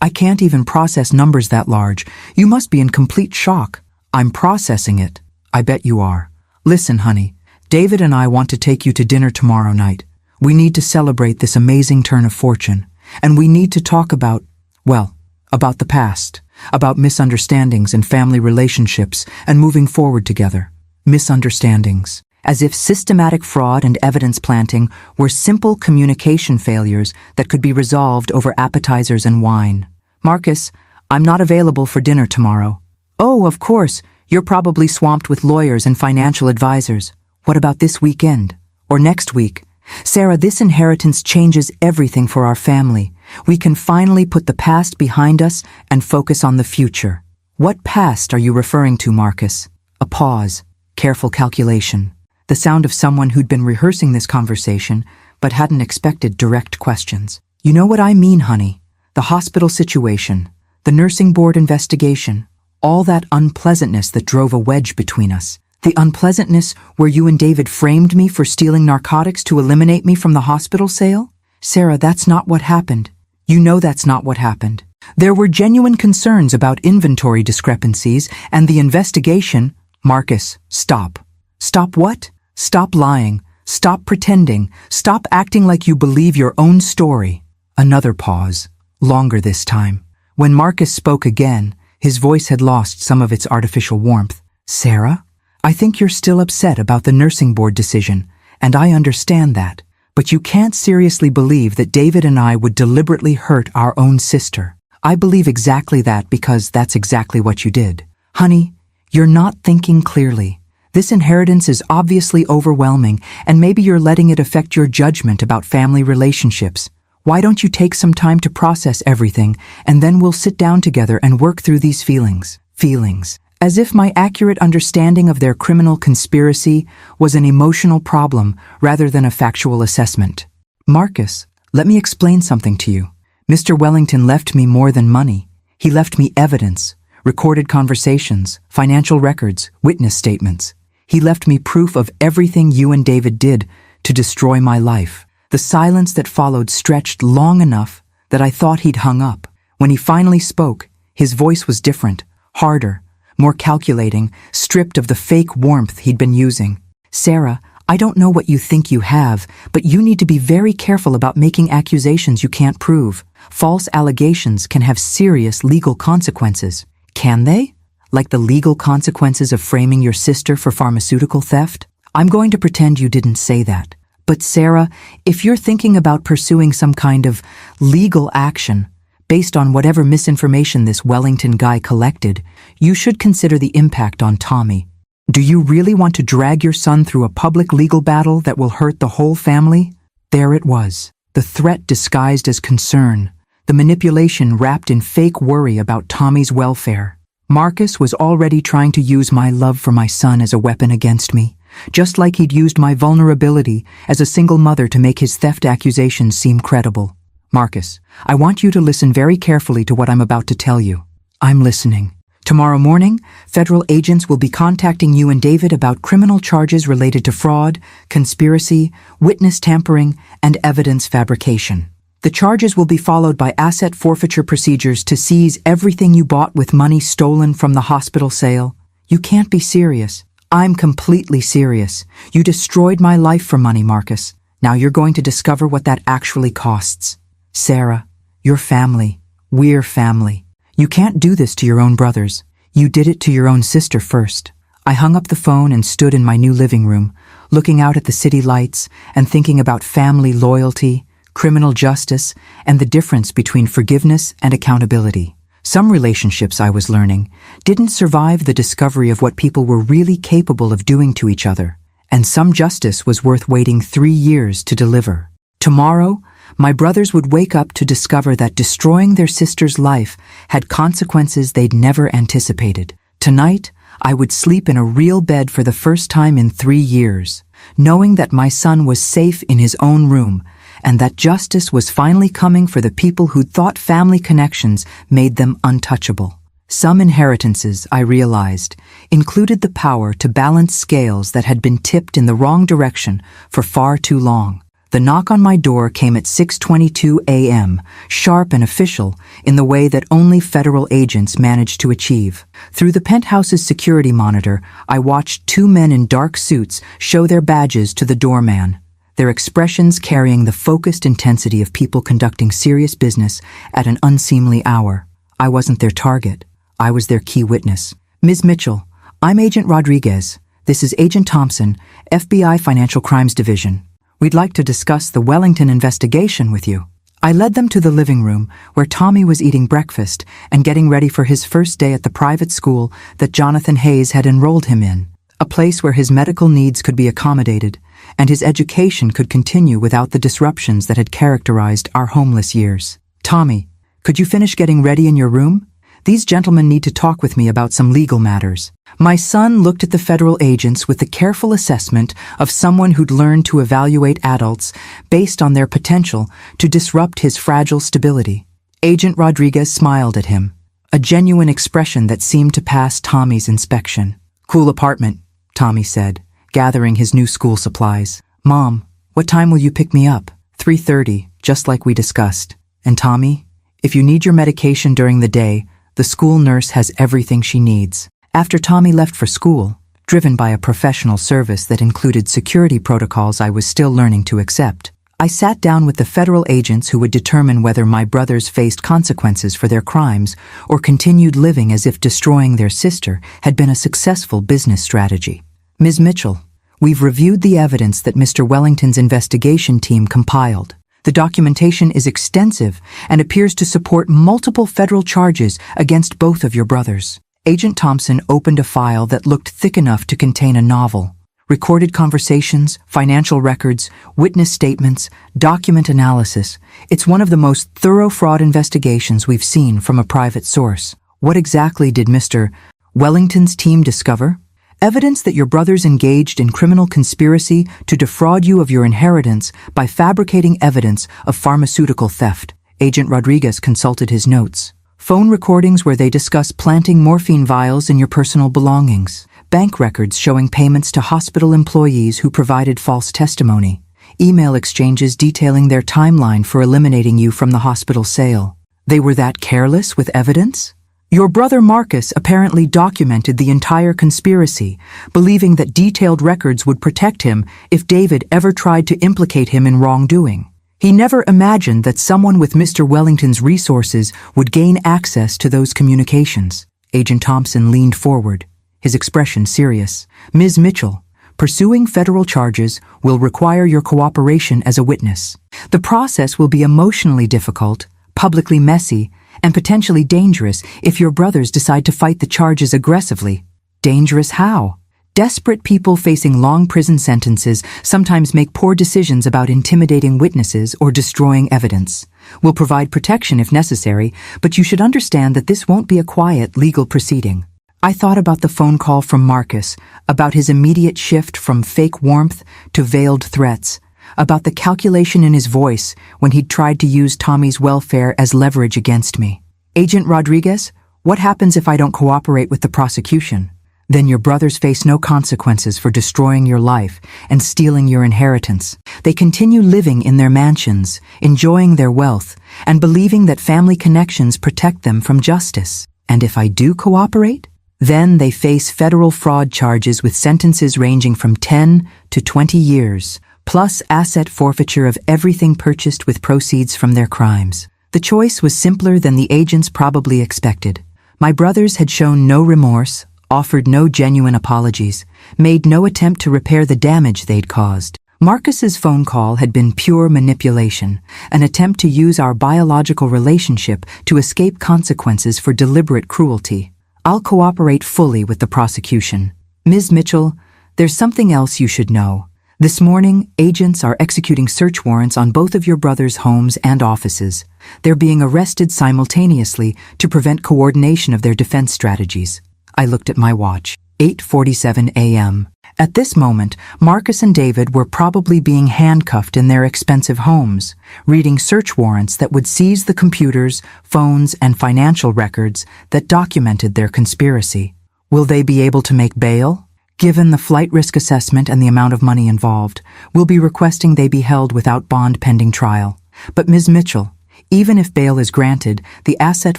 I can't even process numbers that large. You must be in complete shock." "I'm processing it." "I bet you are. Listen, honey, David and I want to take you to dinner tomorrow night. We need to celebrate this amazing turn of fortune. And we need to talk about the past, about misunderstandings and family relationships and moving forward together. Misunderstandings. As if systematic fraud and evidence planting were simple communication failures that could be resolved over appetizers and wine. "Marcus, I'm not available for dinner tomorrow." "Oh, of course, you're probably swamped with lawyers and financial advisors. What about this weekend? Or next week? Sarah, this inheritance changes everything for our family. We can finally put the past behind us and focus on the future." "What past are you referring to, Marcus?" A pause, careful calculation. The sound of someone who'd been rehearsing this conversation but hadn't expected direct questions. "You know what I mean, honey. The hospital situation, the nursing board investigation, all that unpleasantness that drove a wedge between us. The unpleasantness where you and David framed me for stealing narcotics to eliminate me from the hospital sale? Sarah, that's not what happened. You know that's not what happened. There were genuine concerns about inventory discrepancies and the investigation." "Marcus, stop." "Stop what? Stop lying. Stop pretending. Stop acting like you believe your own story." Another pause, longer this time. When Marcus spoke again, his voice had lost some of its artificial warmth. "Sarah, I think you're still upset about the nursing board decision, and I understand that. But you can't seriously believe that David and I would deliberately hurt our own sister. I believe exactly that because that's exactly what you did. Honey, you're not thinking clearly. This inheritance is obviously overwhelming, and maybe you're letting it affect your judgment about family relationships. Why don't you take some time to process everything, and then we'll sit down together and work through these feelings." Feelings. As if my accurate understanding of their criminal conspiracy was an emotional problem rather than a factual assessment. "Marcus, let me explain something to you. Mr. Wellington left me more than money. He left me evidence, recorded conversations, financial records, witness statements. He left me proof of everything you and David did to destroy my life." The silence that followed stretched long enough that I thought he'd hung up. When he finally spoke, his voice was different, harder, more calculating, stripped of the fake warmth he'd been using. "Sarah, I don't know what you think you have, but you need to be very careful about making accusations you can't prove. False allegations can have serious legal consequences." "Can they? Like the legal consequences of framing your sister for pharmaceutical theft?" "I'm going to pretend you didn't say that. But Sarah, if you're thinking about pursuing some kind of legal action, based on whatever misinformation this Wellington guy collected, you should consider the impact on Tommy. Do you really want to drag your son through a public legal battle that will hurt the whole family?" There it was, the threat disguised as concern, the manipulation wrapped in fake worry about Tommy's welfare. Marcus was already trying to use my love for my son as a weapon against me, just like he'd used my vulnerability as a single mother to make his theft accusations seem credible. Marcus, I want you to listen very carefully to what I'm about to tell you. I'm listening. Tomorrow morning, federal agents will be contacting you and David about criminal charges related to fraud, conspiracy, witness tampering, and evidence fabrication. The charges will be followed by asset forfeiture procedures to seize everything you bought with money stolen from the hospital sale. You can't be serious. I'm completely serious. You destroyed my life for money, Marcus. Now you're going to discover what that actually costs. Sarah, your family. We're family. You can't do this to your own brothers. You did it to your own sister first. I hung up the phone and stood in my new living room, looking out at the city lights and thinking about family loyalty, criminal justice, and the difference between forgiveness and accountability. Some relationships, I was learning, didn't survive the discovery of what people were really capable of doing to each other, and some justice was worth waiting 3 years to deliver. Tomorrow, my brothers would wake up to discover that destroying their sister's life had consequences they'd never anticipated. Tonight, I would sleep in a real bed for the first time in 3 years, knowing that my son was safe in his own room, and that justice was finally coming for the people who thought family connections made them untouchable. Some inheritances, I realized, included the power to balance scales that had been tipped in the wrong direction for far too long. The knock on my door came at 6:22 a.m., sharp and official in the way that only federal agents managed to achieve. Through the penthouse's security monitor, I watched 2 men in dark suits show their badges to the doorman, their expressions carrying the focused intensity of people conducting serious business at an unseemly hour. I wasn't their target. I was their key witness. Ms. Mitchell, I'm Agent Rodriguez. This is Agent Thompson, FBI Financial Crimes Division. We'd like to discuss the Wellington investigation with you. I led them to the living room where Tommy was eating breakfast and getting ready for his first day at the private school that Jonathan Hayes had enrolled him in, a place where his medical needs could be accommodated and his education could continue without the disruptions that had characterized our homeless years. Tommy, could you finish getting ready in your room? These gentlemen need to talk with me about some legal matters. My son looked at the federal agents with the careful assessment of someone who'd learned to evaluate adults based on their potential to disrupt his fragile stability. Agent Rodriguez smiled at him, a genuine expression that seemed to pass Tommy's inspection. Cool apartment, Tommy said, gathering his new school supplies. Mom, what time will you pick me up? 3:30, just like we discussed. And Tommy, if you need your medication during the day, the school nurse has everything she needs. After Tommy left for school, driven by a professional service that included security protocols I was still learning to accept, I sat down with the federal agents who would determine whether my brothers faced consequences for their crimes or continued living as if destroying their sister had been a successful business strategy. Ms. Mitchell, we've reviewed the evidence that Mr. Wellington's investigation team compiled. The documentation is extensive and appears to support multiple federal charges against both of your brothers. Agent Thompson opened a file that looked thick enough to contain a novel. Recorded conversations, financial records, witness statements, document analysis. It's one of the most thorough fraud investigations we've seen from a private source. What exactly did Mr. Wellington's team discover? Evidence that your brothers engaged in criminal conspiracy to defraud you of your inheritance by fabricating evidence of pharmaceutical theft. Agent Rodriguez consulted his notes. Phone recordings where they discuss planting morphine vials in your personal belongings. Bank records showing payments to hospital employees who provided false testimony. Email exchanges detailing their timeline for eliminating you from the hospital sale. They were that careless with evidence? Your brother Marcus apparently documented the entire conspiracy, believing that detailed records would protect him if David ever tried to implicate him in wrongdoing. He never imagined that someone with Mr. Wellington's resources would gain access to those communications. Agent Thompson leaned forward, his expression serious. Ms. Mitchell, pursuing federal charges will require your cooperation as a witness. The process will be emotionally difficult, publicly messy, and potentially dangerous if your brothers decide to fight the charges aggressively. Dangerous how? Desperate people facing long prison sentences sometimes make poor decisions about intimidating witnesses or destroying evidence. We'll provide protection if necessary, but you should understand that this won't be a quiet legal proceeding. I thought about the phone call from Marcus, about his immediate shift from fake warmth to veiled threats, about the calculation in his voice when he'd tried to use Tommy's welfare as leverage against me. Agent Rodriguez, what happens if I don't cooperate with the prosecution? Then your brothers face no consequences for destroying your life and stealing your inheritance. They continue living in their mansions, enjoying their wealth, and believing that family connections protect them from justice. And if I do cooperate? Then they face federal fraud charges with sentences ranging from 10 to 20 years, plus asset forfeiture of everything purchased with proceeds from their crimes. The choice was simpler than the agents probably expected. My brothers had shown no remorse, offered no genuine apologies, made no attempt to repair the damage they'd caused. Marcus's phone call had been pure manipulation, an attempt to use our biological relationship to escape consequences for deliberate cruelty. I'll cooperate fully with the prosecution. Ms. Mitchell, there's something else you should know. This morning, agents are executing search warrants on both of your brothers' homes and offices. They're being arrested simultaneously to prevent coordination of their defense strategies. I looked at my watch. 8:47 a.m. At this moment, Marcus and David were probably being handcuffed in their expensive homes, reading search warrants that would seize the computers, phones, and financial records that documented their conspiracy. Will they be able to make bail? Given the flight risk assessment and the amount of money involved, we'll be requesting they be held without bond pending trial. But Ms. Mitchell, even if bail is granted, the asset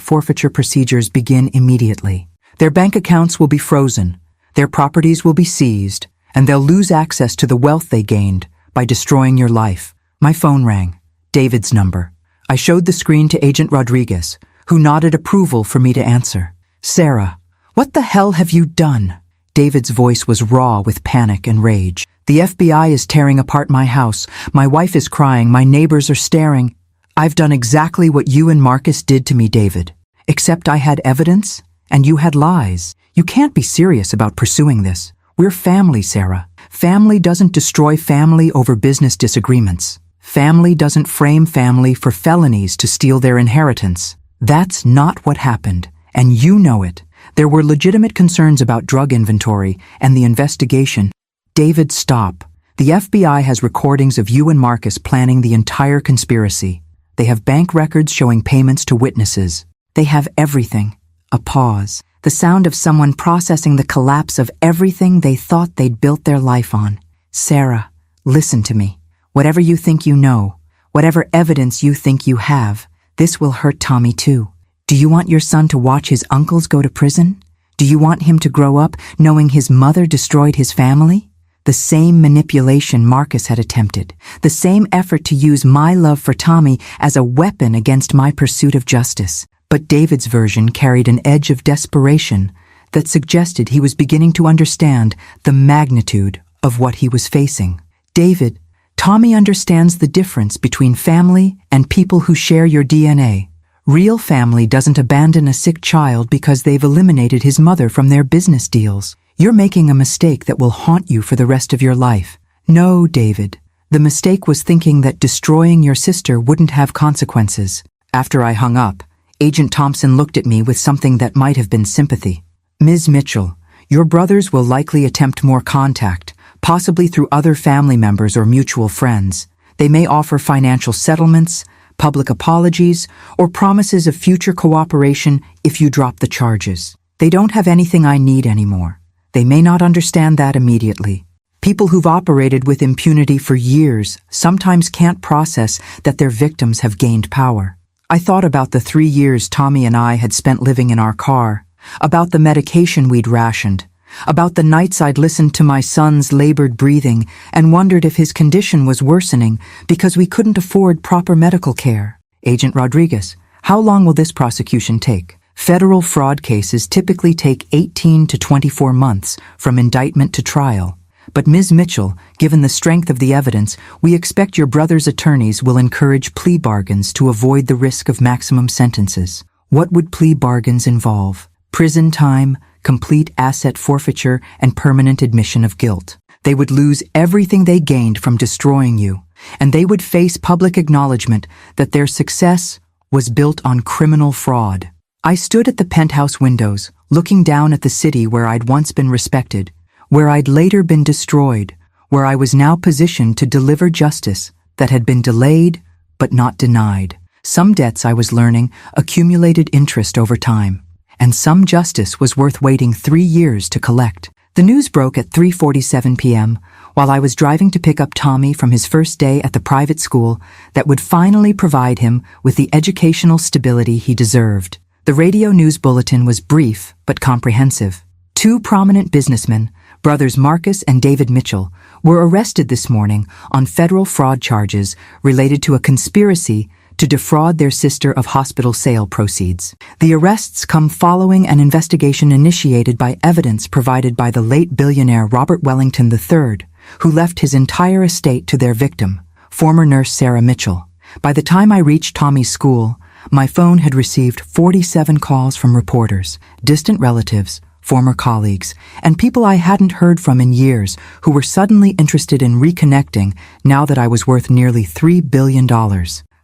forfeiture procedures begin immediately. Their bank accounts will be frozen, their properties will be seized, and they'll lose access to the wealth they gained by destroying your life. My phone rang. David's number. I showed the screen to Agent Rodriguez, who nodded approval for me to answer. Sarah, what the hell have you done? David's voice was raw with panic and rage. The FBI is tearing apart my house. My wife is crying. My neighbors are staring. I've done exactly what you and Marcus did to me, David. Except I had evidence, and you had lies. You can't be serious about pursuing this. We're family, Sarah. Family doesn't destroy family over business disagreements. Family doesn't frame family for felonies to steal their inheritance. That's not what happened, and you know it. There were legitimate concerns about drug inventory and the investigation. David, stop. The FBI has recordings of you and Marcus planning the entire conspiracy. They have bank records showing payments to witnesses. They have everything. A pause. The sound of someone processing the collapse of everything they thought they'd built their life on. Sarah, listen to me. Whatever you think you know, whatever evidence you think you have, this will hurt Tommy too. Do you want your son to watch his uncles go to prison? Do you want him to grow up knowing his mother destroyed his family? The same manipulation Marcus had attempted, the same effort to use my love for Tommy as a weapon against my pursuit of justice. But David's version carried an edge of desperation that suggested he was beginning to understand the magnitude of what he was facing. David, Tommy understands the difference between family and people who share your DNA. Real family doesn't abandon a sick child because they've eliminated his mother from their business deals. You're making a mistake that will haunt you for the rest of your life. No, David. The mistake was thinking that destroying your sister wouldn't have consequences. After I hung up, Agent Thompson looked at me with something that might have been sympathy. Ms. Mitchell, your brothers will likely attempt more contact, possibly through other family members or mutual friends. They may offer financial settlements, public apologies, or promises of future cooperation if you drop the charges. They don't have anything I need anymore. They may not understand that immediately. People who've operated with impunity for years sometimes can't process that their victims have gained power. I thought about the 3 years Tommy and I had spent living in our car, about the medication we'd rationed, about the nights I'd listened to my son's labored breathing and wondered if his condition was worsening because we couldn't afford proper medical care. Agent Rodriguez, how long will this prosecution take? Federal fraud cases typically take 18 to 24 months from indictment to trial. But Ms. Mitchell, given the strength of the evidence, we expect your brother's attorneys will encourage plea bargains to avoid the risk of maximum sentences. What would plea bargains involve? Prison time, complete asset forfeiture, and permanent admission of guilt. They would lose everything they gained from destroying you, and they would face public acknowledgement that their success was built on criminal fraud. I stood at the penthouse windows, looking down at the city where I'd once been respected, where I'd later been destroyed, where I was now positioned to deliver justice that had been delayed but not denied. Some debts, I was learning, accumulated interest over time, and some justice was worth waiting 3 years to collect. The news broke at 3:47 p.m. while I was driving to pick up Tommy from his first day at the private school that would finally provide him with the educational stability he deserved. The radio news bulletin was brief but comprehensive. 2 prominent businessmen, brothers Marcus and David Mitchell, were arrested this morning on federal fraud charges related to a conspiracy to defraud their sister of hospital sale proceeds. The arrests come following an investigation initiated by evidence provided by the late billionaire Robert Wellington III, who left his entire estate to their victim, former nurse Sarah Mitchell. By the time I reached Tommy's school, my phone had received 47 calls from reporters, distant relatives, former colleagues, and people I hadn't heard from in years who were suddenly interested in reconnecting now that I was worth nearly $3 billion.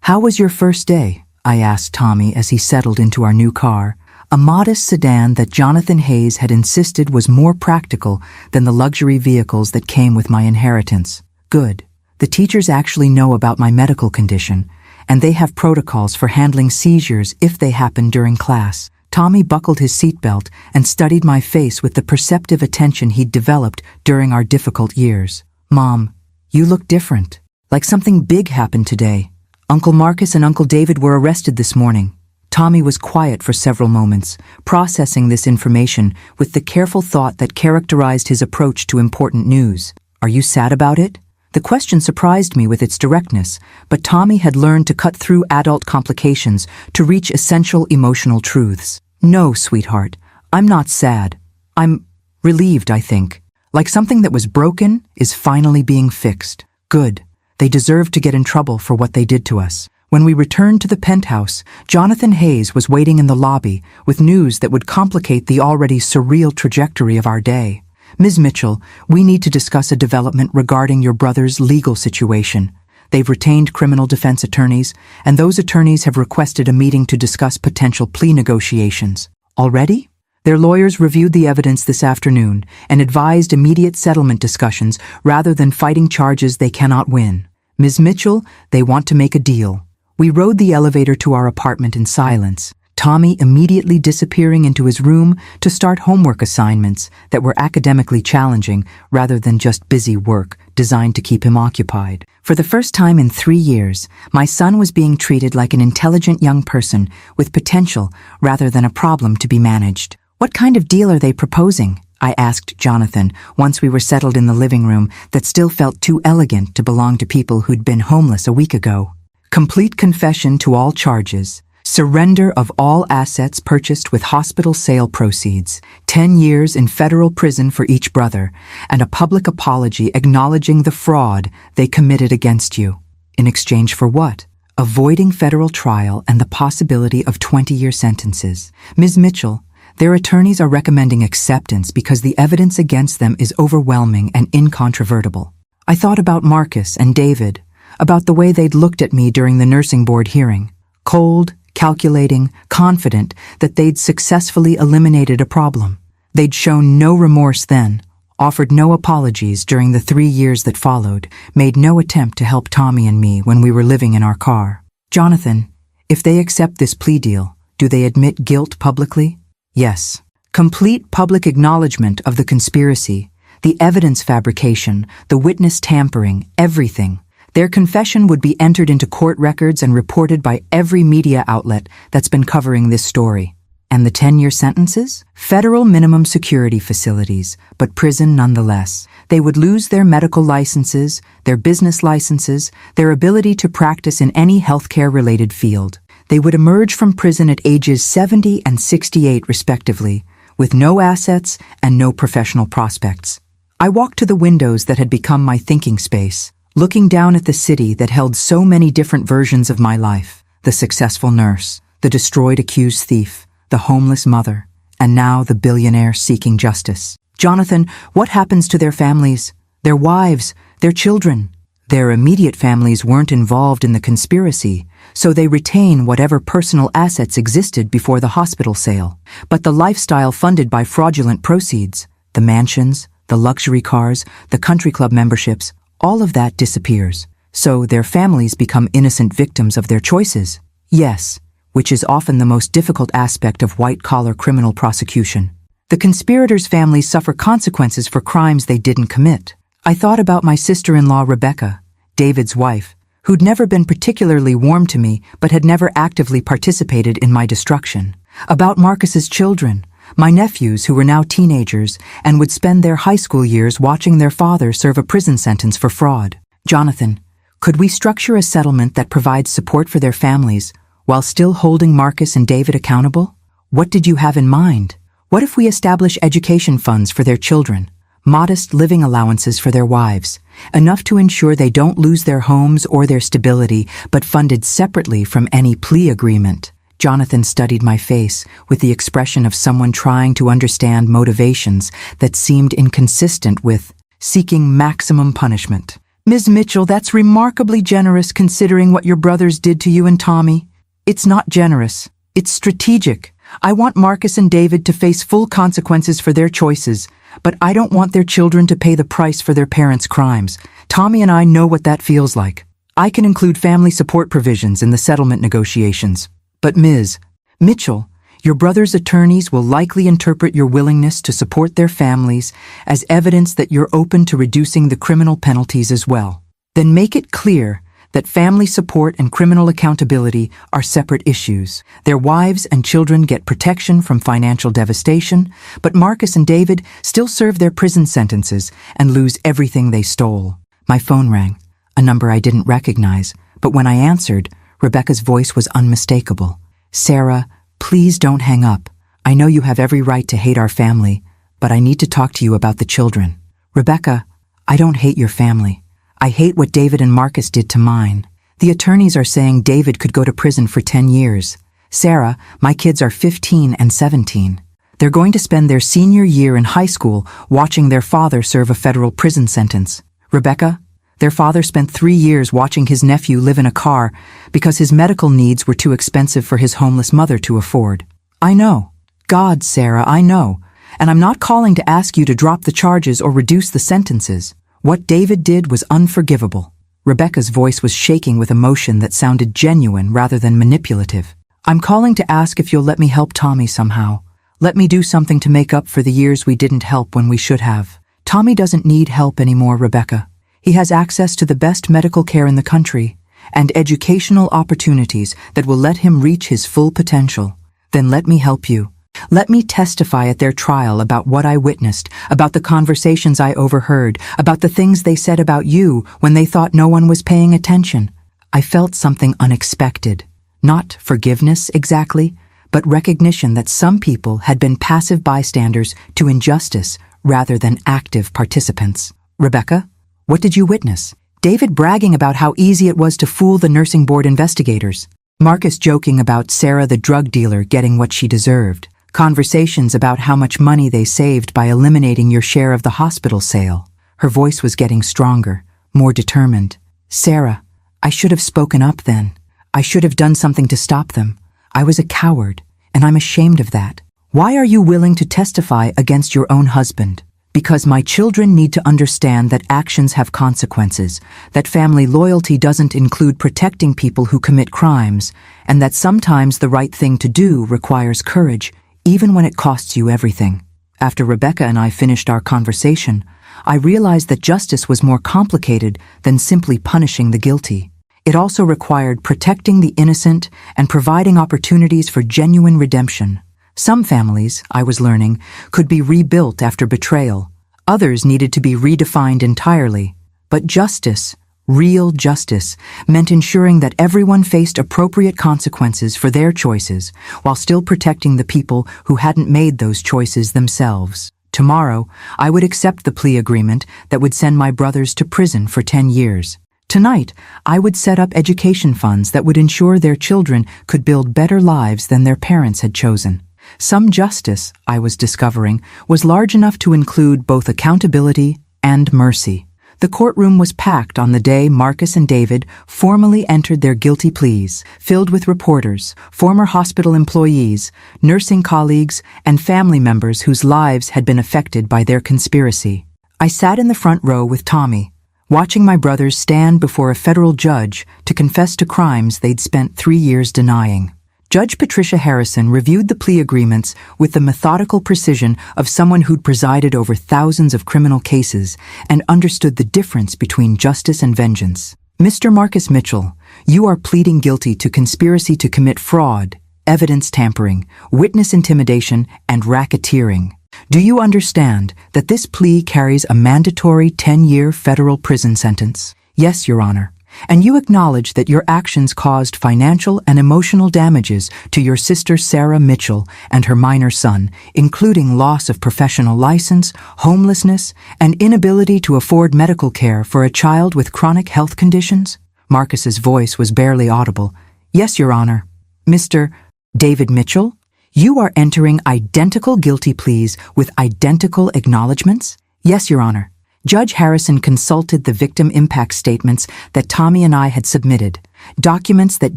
"How was your first day?" I asked Tommy as he settled into our new car, a modest sedan that Jonathan Hayes had insisted was more practical than the luxury vehicles that came with my inheritance. "Good. The teachers actually know about my medical condition, and they have protocols for handling seizures if they happen during class." Tommy buckled his seatbelt and studied my face with the perceptive attention he'd developed during our difficult years. "Mom, you look different. Like something big happened today. Uncle Marcus and Uncle David were arrested this morning." Tommy was quiet for several moments, processing this information with the careful thought that characterized his approach to important news. "Are you sad about it?" The question surprised me with its directness, but Tommy had learned to cut through adult complications to reach essential emotional truths. "No, sweetheart, I'm not sad. I'm relieved, I think. Like something that was broken is finally being fixed." "Good. They deserve to get in trouble for what they did to us." When we returned to the penthouse, Jonathan Hayes was waiting in the lobby with news that would complicate the already surreal trajectory of our day. "Ms. Mitchell, we need to discuss a development regarding your brother's legal situation. They've retained criminal defense attorneys, and those attorneys have requested a meeting to discuss potential plea negotiations." "Already?" "Their lawyers reviewed the evidence this afternoon and advised immediate settlement discussions rather than fighting charges they cannot win. Ms. Mitchell, they want to make a deal." We rode the elevator to our apartment in silence, Tommy immediately disappearing into his room to start homework assignments that were academically challenging rather than just busy work designed to keep him occupied. For the first time in 3 years, my son was being treated like an intelligent young person with potential rather than a problem to be managed. "What kind of deal are they proposing?" I asked Jonathan once we were settled in the living room that still felt too elegant to belong to people who'd been homeless a week ago. "Complete confession to all charges, surrender of all assets purchased with hospital sale proceeds, 10 years in federal prison for each brother, and a public apology acknowledging the fraud they committed against you." In exchange for what? Avoiding federal trial and the possibility of 20-year sentences. "Ms. Mitchell, their attorneys are recommending acceptance because the evidence against them is overwhelming and incontrovertible." I thought about Marcus and David, about the way they'd looked at me during the nursing board hearing. Cold, calculating, confident that they'd successfully eliminated a problem. They'd shown no remorse then, offered no apologies during the 3 years that followed, made no attempt to help Tommy and me when we were living in our car. "Jonathan, if they accept this plea deal, do they admit guilt publicly?" "Yes. Complete public acknowledgement of the conspiracy, the evidence fabrication, the witness tampering, everything. Their confession would be entered into court records and reported by every media outlet that's been covering this story." "And the 10-year sentences?" "Federal minimum security facilities, but prison nonetheless. They would lose their medical licenses, their business licenses, their ability to practice in any healthcare-related field. They would emerge from prison at ages 70 and 68 respectively, with no assets and no professional prospects." I walked to the windows that had become my thinking space, looking down at the city that held so many different versions of my life: the successful nurse, the destroyed accused thief, the homeless mother, And now the billionaire seeking justice. Jonathan, what happens to their families, their wives, their children? Their immediate families weren't involved in the conspiracy, so they retain whatever personal assets existed before the hospital sale. But the lifestyle funded by fraudulent proceeds, the mansions, the luxury cars, the country club memberships, all of that disappears. So their families become innocent victims of their choices. Yes, which is often the most difficult aspect of white-collar criminal prosecution. The conspirators' families suffer consequences for crimes they didn't commit. I thought about my sister-in-law Rebecca, David's wife, who'd never been particularly warm to me but had never actively participated in my destruction. About Marcus's children, my nephews who were now teenagers and would spend their high school years watching their father serve a prison sentence for fraud. Jonathan, could we structure a settlement that provides support for their families while still holding Marcus and David accountable? What did you have in mind? What if we establish education funds for their children, modest living allowances for their wives, enough to ensure they don't lose their homes or their stability, but funded separately from any plea agreement? Jonathan studied my face with the expression of someone trying to understand motivations that seemed inconsistent with seeking maximum punishment. Ms. Mitchell, that's remarkably generous considering what your brothers did to you and Tommy. It's not generous. It's strategic. I want Marcus and David to face full consequences for their choices, but I don't want their children to pay the price for their parents' crimes. Tommy and I know what that feels like. I can include family support provisions in the settlement negotiations. But Ms. Mitchell, your brother's attorneys will likely interpret your willingness to support their families as evidence that you're open to reducing the criminal penalties as well. Then make it clear that family support and criminal accountability are separate issues. Their wives and children get protection from financial devastation, but Marcus and David still serve their prison sentences and lose everything they stole. My phone rang, a number I didn't recognize, but when I answered, Rebecca's voice was unmistakable. Sarah, please don't hang up. I know you have every right to hate our family, but I need to talk to you about the children. Rebecca, I don't hate your family. I hate what David and Marcus did to mine. The attorneys are saying David could go to prison for 10 years. Sarah, my kids are 15 and 17. They're going to spend their senior year in high school watching their father serve a federal prison sentence. Rebecca, their father spent 3 years watching his nephew live in a car because his medical needs were too expensive for his homeless mother to afford. I know. God, Sarah, I know. And I'm not calling to ask you to drop the charges or reduce the sentences. What David did was unforgivable. Rebecca's voice was shaking with emotion that sounded genuine rather than manipulative. I'm calling to ask if you'll let me help Tommy somehow. Let me do something to make up for the years we didn't help when we should have. Tommy doesn't need help anymore, Rebecca. He has access to the best medical care in the country and educational opportunities that will let him reach his full potential. Then let me help you. Let me testify at their trial about what I witnessed, about the conversations I overheard, about the things they said about you when they thought no one was paying attention. I felt something unexpected. Not forgiveness exactly, but recognition that some people had been passive bystanders to injustice rather than active participants. Rebecca, what did you witness? David bragging about how easy it was to fool the nursing board investigators. Marcus joking about Sarah the drug dealer getting what she deserved. Conversations about how much money they saved by eliminating your share of the hospital sale. Her voice was getting stronger, more determined. Sarah, I should have spoken up then. I should have done something to stop them. I was a coward, and I'm ashamed of that. Why are you willing to testify against your own husband? Because my children need to understand that actions have consequences, that family loyalty doesn't include protecting people who commit crimes, and that sometimes the right thing to do requires courage, even when it costs you everything. After Rebecca and I finished our conversation, I realized that justice was more complicated than simply punishing the guilty. It also required protecting the innocent and providing opportunities for genuine redemption. Some families, I was learning, could be rebuilt after betrayal. Others needed to be redefined entirely. But justice, real justice, meant ensuring that everyone faced appropriate consequences for their choices, while still protecting the people who hadn't made those choices themselves. Tomorrow, I would accept the plea agreement that would send my brothers to prison for 10 years. Tonight, I would set up education funds that would ensure their children could build better lives than their parents had chosen. Some justice, I was discovering, was large enough to include both accountability and mercy. The courtroom was packed on the day Marcus and David formally entered their guilty pleas, filled with reporters, former hospital employees, nursing colleagues, and family members whose lives had been affected by their conspiracy. I sat in the front row with Tommy, watching my brothers stand before a federal judge to confess to crimes they'd spent 3 years denying. Judge Patricia Harrison reviewed the plea agreements with the methodical precision of someone who'd presided over thousands of criminal cases and understood the difference between justice and vengeance. Mr. Marcus Mitchell, you are pleading guilty to conspiracy to commit fraud, evidence tampering, witness intimidation, and racketeering. Do you understand that this plea carries a mandatory 10-year federal prison sentence? Yes, Your Honor. And you acknowledge that your actions caused financial and emotional damages to your sister Sarah Mitchell and her minor son, including loss of professional license, homelessness, and inability to afford medical care for a child with chronic health conditions? Marcus's voice was barely audible. Yes, Your Honor. Mr. David Mitchell, you are entering identical guilty pleas with identical acknowledgments? Yes, Your Honor. Judge Harrison consulted the victim impact statements that Tommy and I had submitted, documents that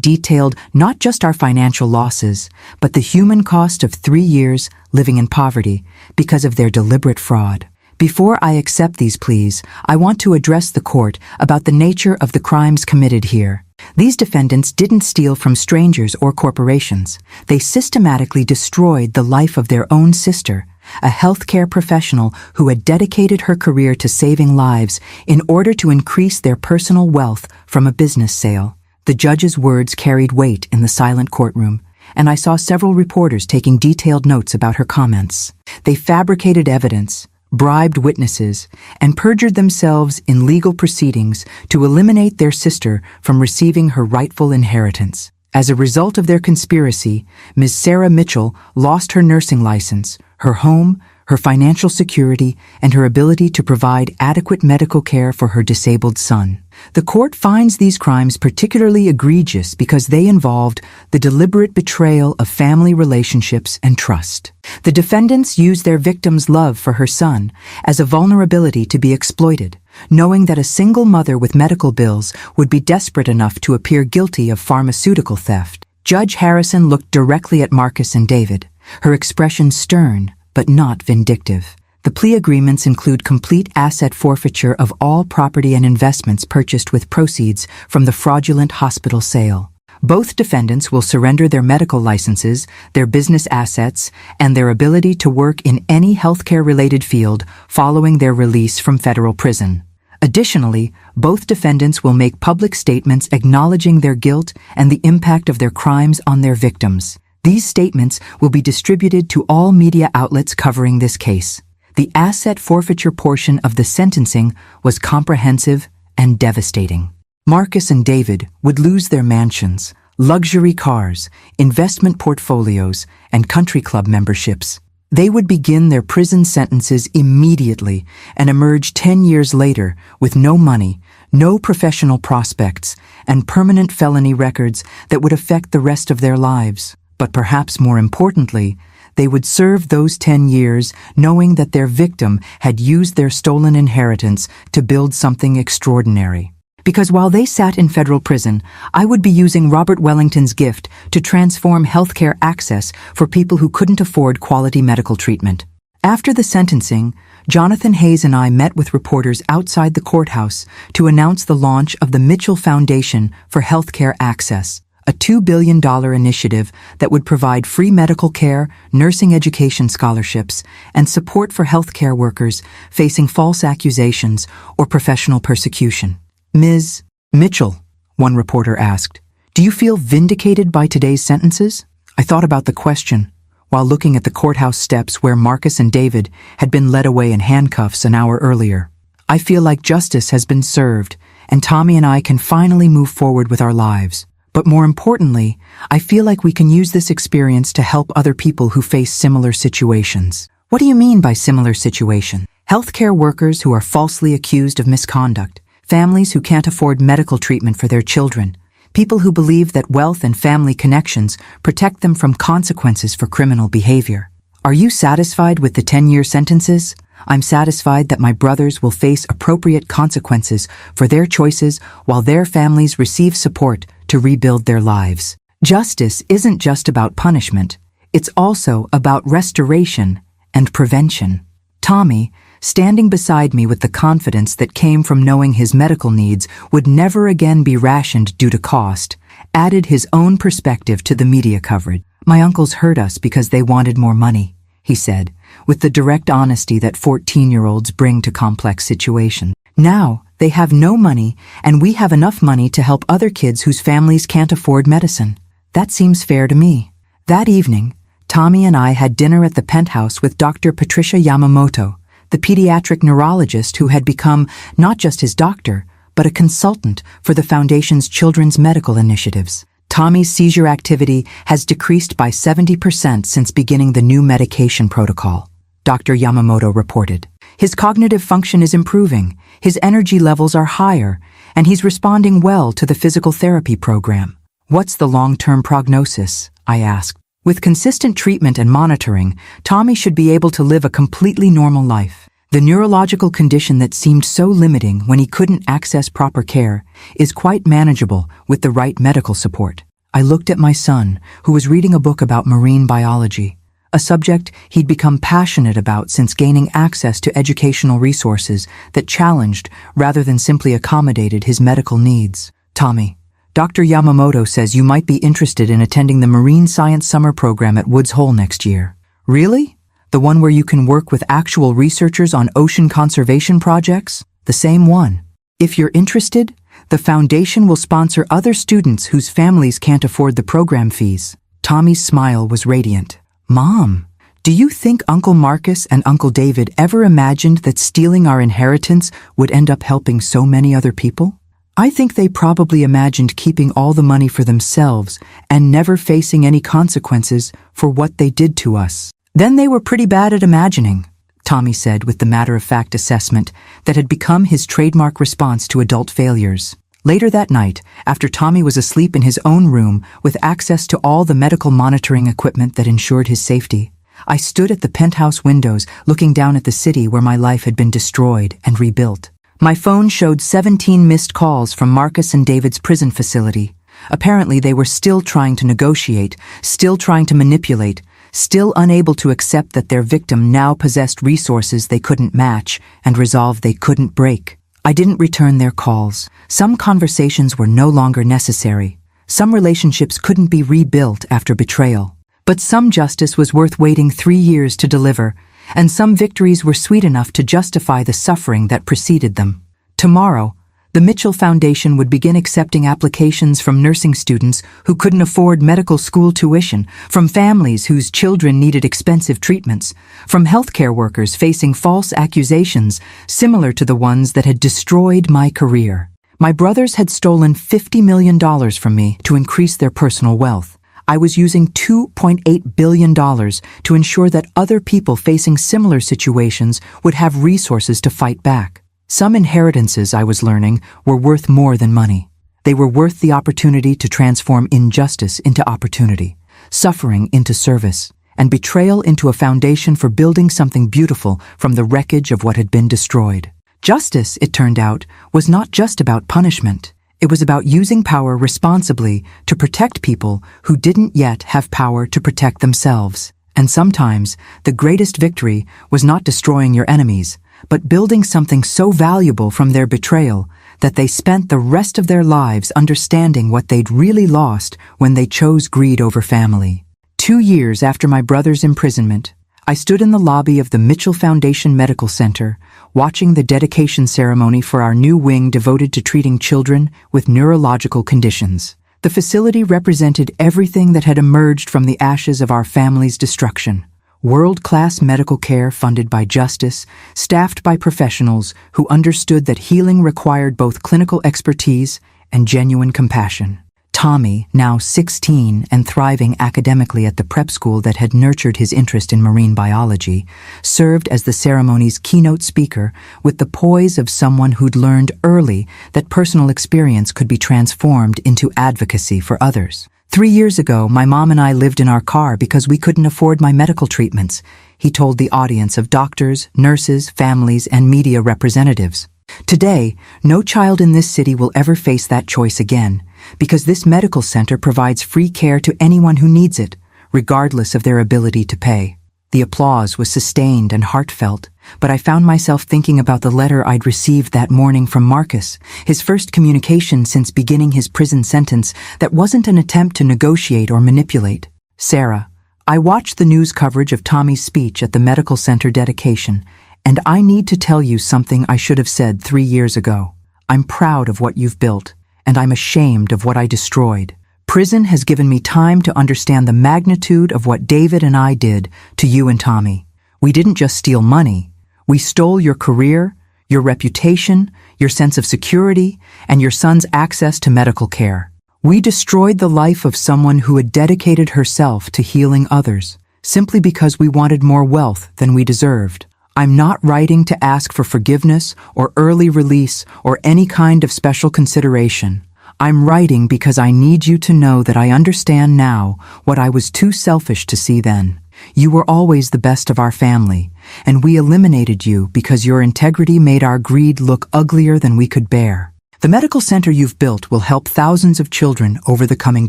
detailed not just our financial losses, but the human cost of 3 years living in poverty because of their deliberate fraud. Before I accept these pleas, I want to address the court about the nature of the crimes committed here. These defendants didn't steal from strangers or corporations. They systematically destroyed the life of their own sister, a healthcare professional who had dedicated her career to saving lives in order to increase their personal wealth from a business sale. The judge's words carried weight in the silent courtroom, and I saw several reporters taking detailed notes about her comments. They fabricated evidence, bribed witnesses, and perjured themselves in legal proceedings to eliminate their sister from receiving her rightful inheritance. As a result of their conspiracy, Ms. Sarah Mitchell lost her nursing license, her home, her financial security, and her ability to provide adequate medical care for her disabled son. The court finds these crimes particularly egregious because they involved the deliberate betrayal of family relationships and trust. The defendants used their victim's love for her son as a vulnerability to be exploited, knowing that a single mother with medical bills would be desperate enough to appear guilty of pharmaceutical theft. Judge Harrison looked directly at Marcus and David, her expression stern but not vindictive. The plea agreements include complete asset forfeiture of all property and investments purchased with proceeds from the fraudulent hospital sale. Both defendants will surrender their medical licenses, their business assets, and their ability to work in any healthcare-related field following their release from federal prison. Additionally, both defendants will make public statements acknowledging their guilt and the impact of their crimes on their victims. These statements will be distributed to all media outlets covering this case. The asset forfeiture portion of the sentencing was comprehensive and devastating. Marcus and David would lose their mansions, luxury cars, investment portfolios, and country club memberships. They would begin their prison sentences immediately and emerge 10 years later with no money, no professional prospects, and permanent felony records that would affect the rest of their lives. But perhaps more importantly, they would serve those 10 years knowing that their victim had used their stolen inheritance to build something extraordinary. Because while they sat in federal prison, I would be using Robert Wellington's gift to transform healthcare access for people who couldn't afford quality medical treatment. After the sentencing, Jonathan Hayes and I met with reporters outside the courthouse to announce the launch of the Mitchell Foundation for Healthcare Access, a $2 billion initiative that would provide free medical care, nursing education scholarships, and support for healthcare workers facing false accusations or professional persecution. Ms. Mitchell, one reporter asked, do you feel vindicated by today's sentences? I thought about the question while looking at the courthouse steps where Marcus and David had been led away in handcuffs an hour earlier. I feel like justice has been served, and Tommy and I can finally move forward with our lives. But more importantly, I feel like we can use this experience to help other people who face similar situations. What do you mean by similar situation? Healthcare workers who are falsely accused of misconduct, families who can't afford medical treatment for their children, People who believe that wealth and family connections protect them from consequences for criminal behavior. Are you satisfied with the 10-year sentences? I'm satisfied that my brothers will face appropriate consequences for their choices while their families receive support to rebuild their lives. Justice isn't just about punishment. It's also about restoration and prevention. Tommy, standing beside me with the confidence that came from knowing his medical needs would never again be rationed due to cost, added his own perspective to the media coverage. My uncles hurt us because they wanted more money, he said, with the direct honesty that 14-year-olds bring to complex situations. Now, they have no money, and we have enough money to help other kids whose families can't afford medicine. That seems fair to me. That evening, Tommy and I had dinner at the penthouse with Dr. Patricia Yamamoto, the pediatric neurologist who had become not just his doctor, but a consultant for the Foundation's children's medical initiatives. Tommy's seizure activity has decreased by 70% since beginning the new medication protocol, Dr. Yamamoto reported. His cognitive function is improving, his energy levels are higher, and he's responding well to the physical therapy program. What's the long-term prognosis? I asked. With consistent treatment and monitoring, Tommy should be able to live a completely normal life. The neurological condition that seemed so limiting when he couldn't access proper care is quite manageable with the right medical support. I looked at my son, who was reading a book about marine biology, a subject he'd become passionate about since gaining access to educational resources that challenged rather than simply accommodated his medical needs. Tommy, Dr. Yamamoto says you might be interested in attending the Marine Science Summer Program at Woods Hole next year. Really? The one where you can work with actual researchers on ocean conservation projects? The same one. If you're interested, the Foundation will sponsor other students whose families can't afford the program fees. Tommy's smile was radiant. Mom, do you think Uncle Marcus and Uncle David ever imagined that stealing our inheritance would end up helping so many other people? I think they probably imagined keeping all the money for themselves and never facing any consequences for what they did to us. Then they were pretty bad at imagining, Tommy said with the matter-of-fact assessment that had become his trademark response to adult failures. Later that night, after Tommy was asleep in his own room with access to all the medical monitoring equipment that ensured his safety, I stood at the penthouse windows looking down at the city where my life had been destroyed and rebuilt. My phone showed 17 missed calls from Marcus and David's prison facility. Apparently they were still trying to negotiate, still trying to manipulate, still unable to accept that their victim now possessed resources they couldn't match and resolve they couldn't break. I didn't return their calls. Some conversations were no longer necessary. Some relationships couldn't be rebuilt after betrayal. But some justice was worth waiting 3 years to deliver, and some victories were sweet enough to justify the suffering that preceded them. Tomorrow, the Mitchell Foundation would begin accepting applications from nursing students who couldn't afford medical school tuition, from families whose children needed expensive treatments, from healthcare workers facing false accusations similar to the ones that had destroyed my career. My brothers had stolen $50 million from me to increase their personal wealth. I was using $2.8 billion to ensure that other people facing similar situations would have resources to fight back. Some inheritances, I was learning, were worth more than money. They were worth the opportunity to transform injustice into opportunity, suffering into service, and betrayal into a foundation for building something beautiful from the wreckage of what had been destroyed. Justice, it turned out, was not just about punishment. It was about using power responsibly to protect people who didn't yet have power to protect themselves. And sometimes, the greatest victory was not destroying your enemies, but building something so valuable from their betrayal that they spent the rest of their lives understanding what they'd really lost when they chose greed over family. 2 years after my brother's imprisonment, I stood in the lobby of the Mitchell Foundation Medical Center, watching the dedication ceremony for our new wing devoted to treating children with neurological conditions. The facility represented everything that had emerged from the ashes of our family's destruction. World-class medical care funded by justice, staffed by professionals who understood that healing required both clinical expertise and genuine compassion. Tommy, now 16 and thriving academically at the prep school that had nurtured his interest in marine biology, served as the ceremony's keynote speaker with the poise of someone who'd learned early that personal experience could be transformed into advocacy for others. 3 years ago, my mom and I lived in our car because we couldn't afford my medical treatments, he told the audience of doctors, nurses, families, and media representatives. Today, no child in this city will ever face that choice again, because this medical center provides free care to anyone who needs it, regardless of their ability to pay. The applause was sustained and heartfelt, but I found myself thinking about the letter I'd received that morning from Marcus, his first communication since beginning his prison sentence that wasn't an attempt to negotiate or manipulate. Sarah, I watched the news coverage of Tommy's speech at the medical center dedication, and I need to tell you something I should have said 3 years ago. I'm proud of what you've built, and I'm ashamed of what I destroyed. Prison has given me time to understand the magnitude of what David and I did to you and Tommy. We didn't just steal money. We stole your career, your reputation, your sense of security, and your son's access to medical care. We destroyed the life of someone who had dedicated herself to healing others, simply because we wanted more wealth than we deserved. I'm not writing to ask for forgiveness or early release or any kind of special consideration. I'm writing because I need you to know that I understand now what I was too selfish to see then. You were always the best of our family, and we eliminated you because your integrity made our greed look uglier than we could bear. The medical center you've built will help thousands of children over the coming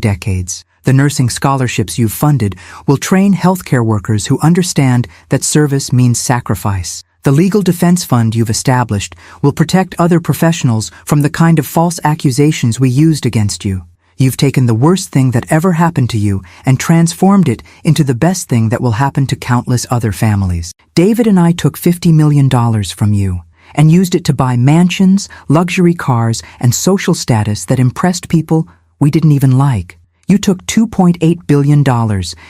decades. The nursing scholarships you've funded will train healthcare workers who understand that service means sacrifice. The legal defense fund you've established will protect other professionals from the kind of false accusations we used against you. You've taken the worst thing that ever happened to you and transformed it into the best thing that will happen to countless other families. David and I took $50 million from you and used it to buy mansions, luxury cars, and social status that impressed people we didn't even like. You took $2.8 billion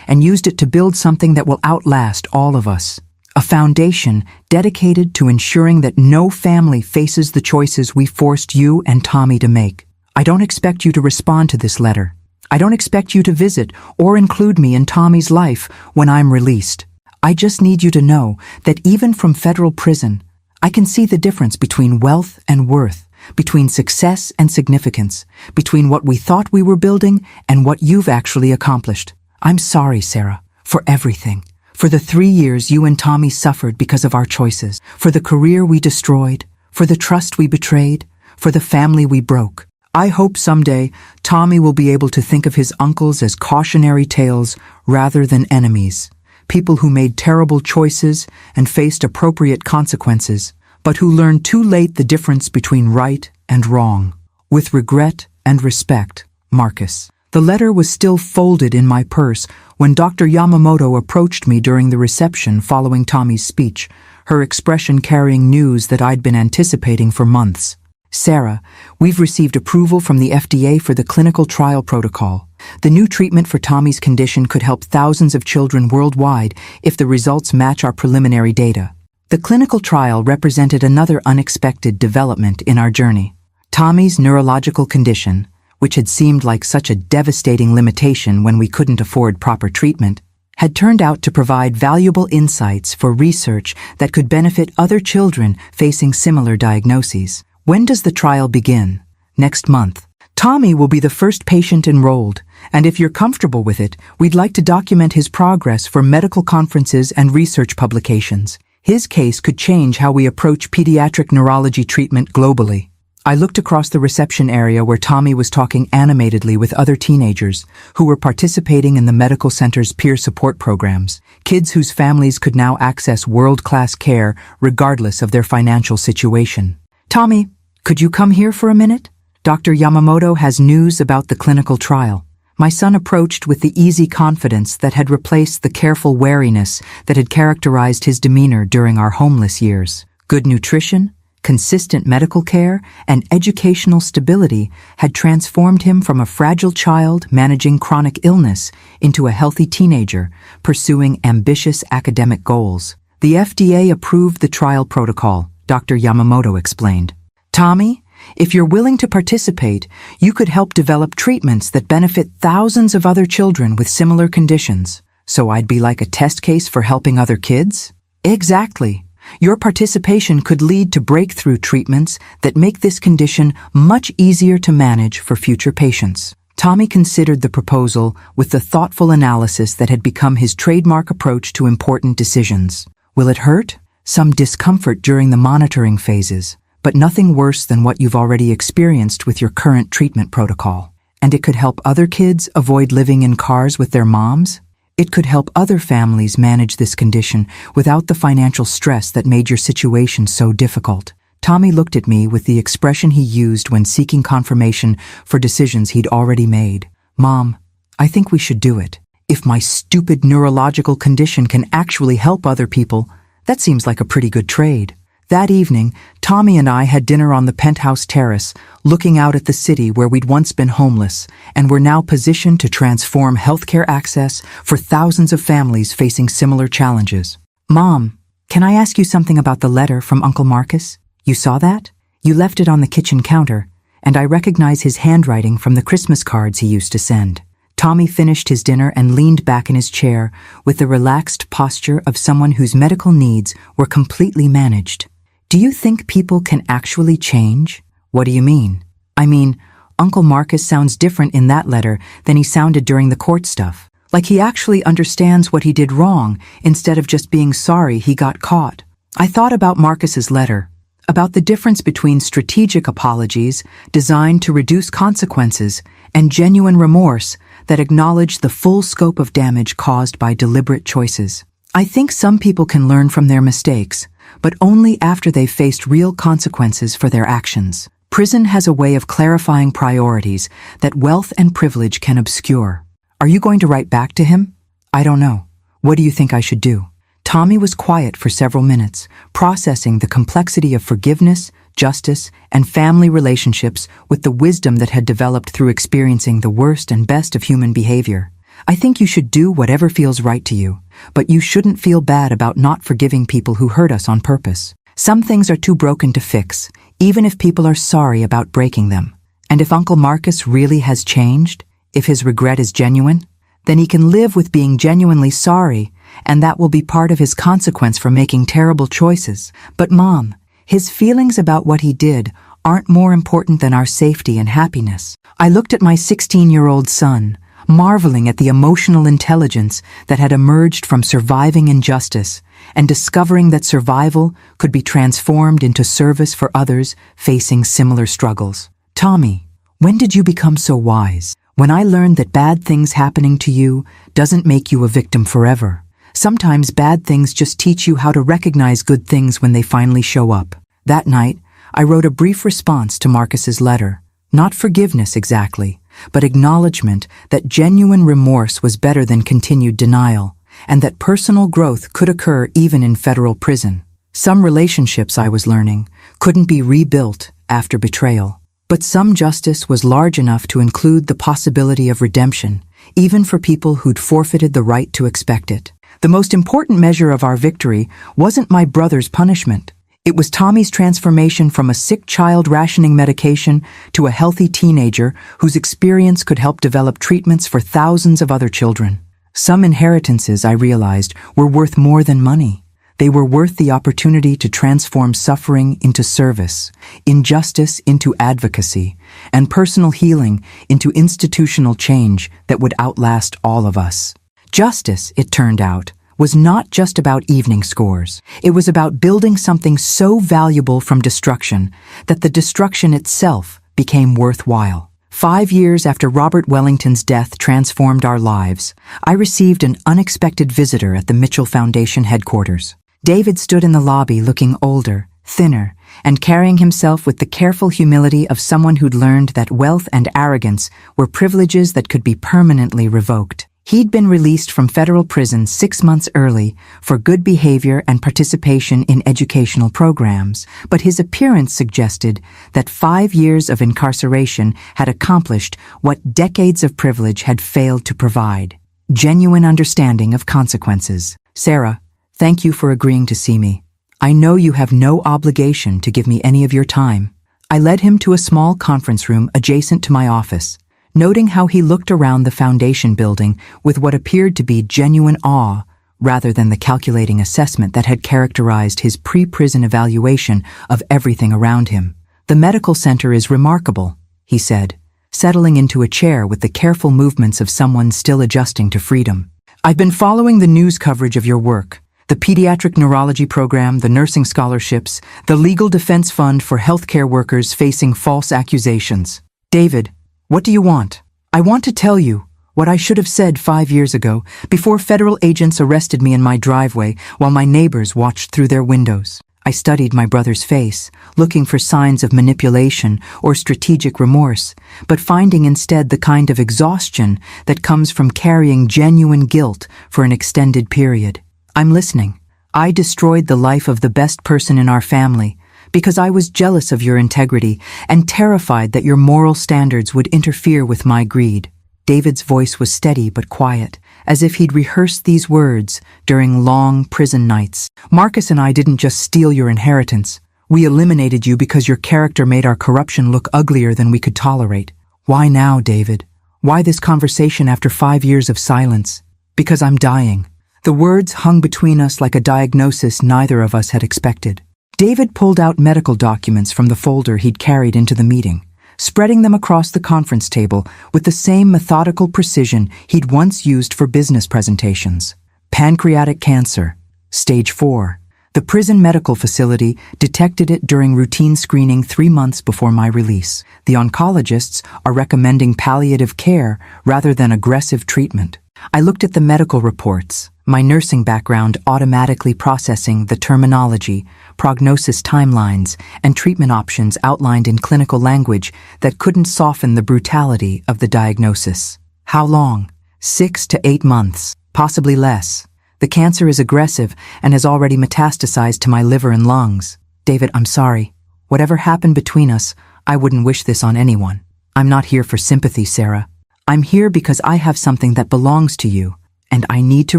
and used it to build something that will outlast all of us. A foundation dedicated to ensuring that no family faces the choices we forced you and Tommy to make. I don't expect you to respond to this letter. I don't expect you to visit or include me in Tommy's life when I'm released. I just need you to know that even from federal prison, I can see the difference between wealth and worth, between success and significance, between what we thought we were building and what you've actually accomplished. I'm sorry, Sarah, for everything. For the 3 years you and Tommy suffered because of our choices, for the career we destroyed, for the trust we betrayed, for the family we broke. I hope someday Tommy will be able to think of his uncles as cautionary tales rather than enemies, people who made terrible choices and faced appropriate consequences, but who learned too late the difference between right and wrong. With regret and respect, Marcus. The letter was still folded in my purse when Dr. Yamamoto approached me during the reception following Tommy's speech, her expression carrying news that I'd been anticipating for months. Sarah, we've received approval from the FDA for the clinical trial protocol. The new treatment for Tommy's condition could help thousands of children worldwide if the results match our preliminary data. The clinical trial represented another unexpected development in our journey. Tommy's neurological condition, which had seemed like such a devastating limitation when we couldn't afford proper treatment, had turned out to provide valuable insights for research that could benefit other children facing similar diagnoses. When does the trial begin? Next month. Tommy will be the first patient enrolled, and if you're comfortable with it, we'd like to document his progress for medical conferences and research publications. His case could change how we approach pediatric neurology treatment globally. I looked across the reception area where Tommy was talking animatedly with other teenagers who were participating in the medical center's peer support programs, kids whose families could now access world-class care regardless of their financial situation. Tommy, could you come here for a minute? Dr. Yamamoto has news about the clinical trial. My son approached with the easy confidence that had replaced the careful wariness that had characterized his demeanor during our homeless years. Good nutrition, consistent medical care, and educational stability had transformed him from a fragile child managing chronic illness into a healthy teenager pursuing ambitious academic goals. The FDA approved the trial protocol, Dr. Yamamoto explained. Tommy, If you're willing to participate, you could help develop treatments that benefit thousands of other children with similar conditions. So I'd be like a test case for helping other kids? Exactly. Your participation could lead to breakthrough treatments that make this condition much easier to manage for future patients. Tommy considered the proposal with the thoughtful analysis that had become his trademark approach to important decisions. Will it hurt? Some discomfort during the monitoring phases, but nothing worse than what you've already experienced with your current treatment protocol. And it could help other kids avoid living in cars with their moms? It could help other families manage this condition without the financial stress that made your situation so difficult. Tommy looked at me with the expression he used when seeking confirmation for decisions he'd already made. Mom, I think we should do it. If my stupid neurological condition can actually help other people, that seems like a pretty good trade. That evening, Tommy and I had dinner on the penthouse terrace, looking out at the city where we'd once been homeless, and were now positioned to transform healthcare access for thousands of families facing similar challenges. Mom, can I ask you something about the letter from Uncle Marcus? You saw that? You left it on the kitchen counter, and I recognize his handwriting from the Christmas cards he used to send. Tommy finished his dinner and leaned back in his chair with the relaxed posture of someone whose medical needs were completely managed. Do you think people can actually change? What do you mean? I mean, Uncle Marcus sounds different in that letter than he sounded during the court stuff. Like he actually understands what he did wrong instead of just being sorry he got caught. I thought about Marcus's letter, about the difference between strategic apologies designed to reduce consequences and genuine remorse that acknowledge the full scope of damage caused by deliberate choices. I think some people can learn from their mistakes, but only after they've faced real consequences for their actions. Prison has a way of clarifying priorities that wealth and privilege can obscure. Are you going to write back to him? I don't know. What do you think I should do? Tommy was quiet for several minutes, processing the complexity of forgiveness, justice, and family relationships with the wisdom that had developed through experiencing the worst and best of human behavior. I think you should do whatever feels right to you, but you shouldn't feel bad about not forgiving people who hurt us on purpose. Some things are too broken to fix, even if people are sorry about breaking them. And if Uncle Marcus really has changed, if his regret is genuine, then he can live with being genuinely sorry, and that will be part of his consequence for making terrible choices. But Mom, his feelings about what he did aren't more important than our safety and happiness. I looked at my 16-year-old son, marveling at the emotional intelligence that had emerged from surviving injustice and discovering that survival could be transformed into service for others facing similar struggles. Tommy, when did you become so wise? When I learned that bad things happening to you doesn't make you a victim forever. Sometimes bad things just teach you how to recognize good things when they finally show up. That night, I wrote a brief response to Marcus's letter. Not forgiveness exactly, but acknowledgement that genuine remorse was better than continued denial, and that personal growth could occur even in federal prison. Some relationships, I was learning, couldn't be rebuilt after betrayal. But some justice was large enough to include the possibility of redemption, even for people who'd forfeited the right to expect it. The most important measure of our victory wasn't my brother's punishment. It was Tommy's transformation from a sick child rationing medication to a healthy teenager whose experience could help develop treatments for thousands of other children. Some inheritances, I realized, were worth more than money. They were worth the opportunity to transform suffering into service, injustice into advocacy, and personal healing into institutional change that would outlast all of us. Justice, it turned out, was not just about evening scores. It was about building something so valuable from destruction that the destruction itself became worthwhile. 5 years after Robert Wellington's death transformed our lives, I received an unexpected visitor at the Mitchell Foundation headquarters. David stood in the lobby looking older, thinner, and carrying himself with the careful humility of someone who'd learned that wealth and arrogance were privileges that could be permanently revoked. He'd been released from federal prison 6 months early for good behavior and participation in educational programs, but his appearance suggested that 5 years of incarceration had accomplished what decades of privilege had failed to provide: genuine understanding of consequences. Sarah, thank you for agreeing to see me. I know you have no obligation to give me any of your time. I led him to a small conference room adjacent to my office, noting how he looked around the foundation building with what appeared to be genuine awe rather than the calculating assessment that had characterized his pre-prison evaluation of everything around him. "The medical center is remarkable," he said, settling into a chair with the careful movements of someone still adjusting to freedom. "I've been following the news coverage of your work. The pediatric neurology program, the nursing scholarships, the legal defense fund for healthcare workers facing false accusations. David, what do you want?" "I want to tell you what I should have said 5 years ago, before federal agents arrested me in my driveway while my neighbors watched through their windows." I studied my brother's face, looking for signs of manipulation or strategic remorse, but finding instead the kind of exhaustion that comes from carrying genuine guilt for an extended period. "I'm listening. I destroyed the life of the best person in our family because I was jealous of your integrity and terrified that your moral standards would interfere with my greed." David's voice was steady but quiet, as if he'd rehearsed these words during long prison nights. "Marcus and I didn't just steal your inheritance. We eliminated you because your character made our corruption look uglier than we could tolerate." "Why now, David? Why this conversation after 5 years of silence?" "Because I'm dying." The words hung between us like a diagnosis neither of us had expected. David pulled out medical documents from the folder he'd carried into the meeting, spreading them across the conference table with the same methodical precision he'd once used for business presentations. "Pancreatic cancer, stage 4. The prison medical facility detected it during routine screening 3 months before my release. The oncologists are recommending palliative care rather than aggressive treatment." I looked at the medical reports, my nursing background automatically processing the terminology, prognosis timelines, and treatment options outlined in clinical language that couldn't soften the brutality of the diagnosis. "How long?" 6 to 8 months, possibly less. "The cancer is aggressive and has already metastasized to my liver and lungs." "David, I'm sorry. Whatever happened between us, I wouldn't wish this on anyone. I'm not here for sympathy, Sarah. I'm here because I have something that belongs to you, and I need to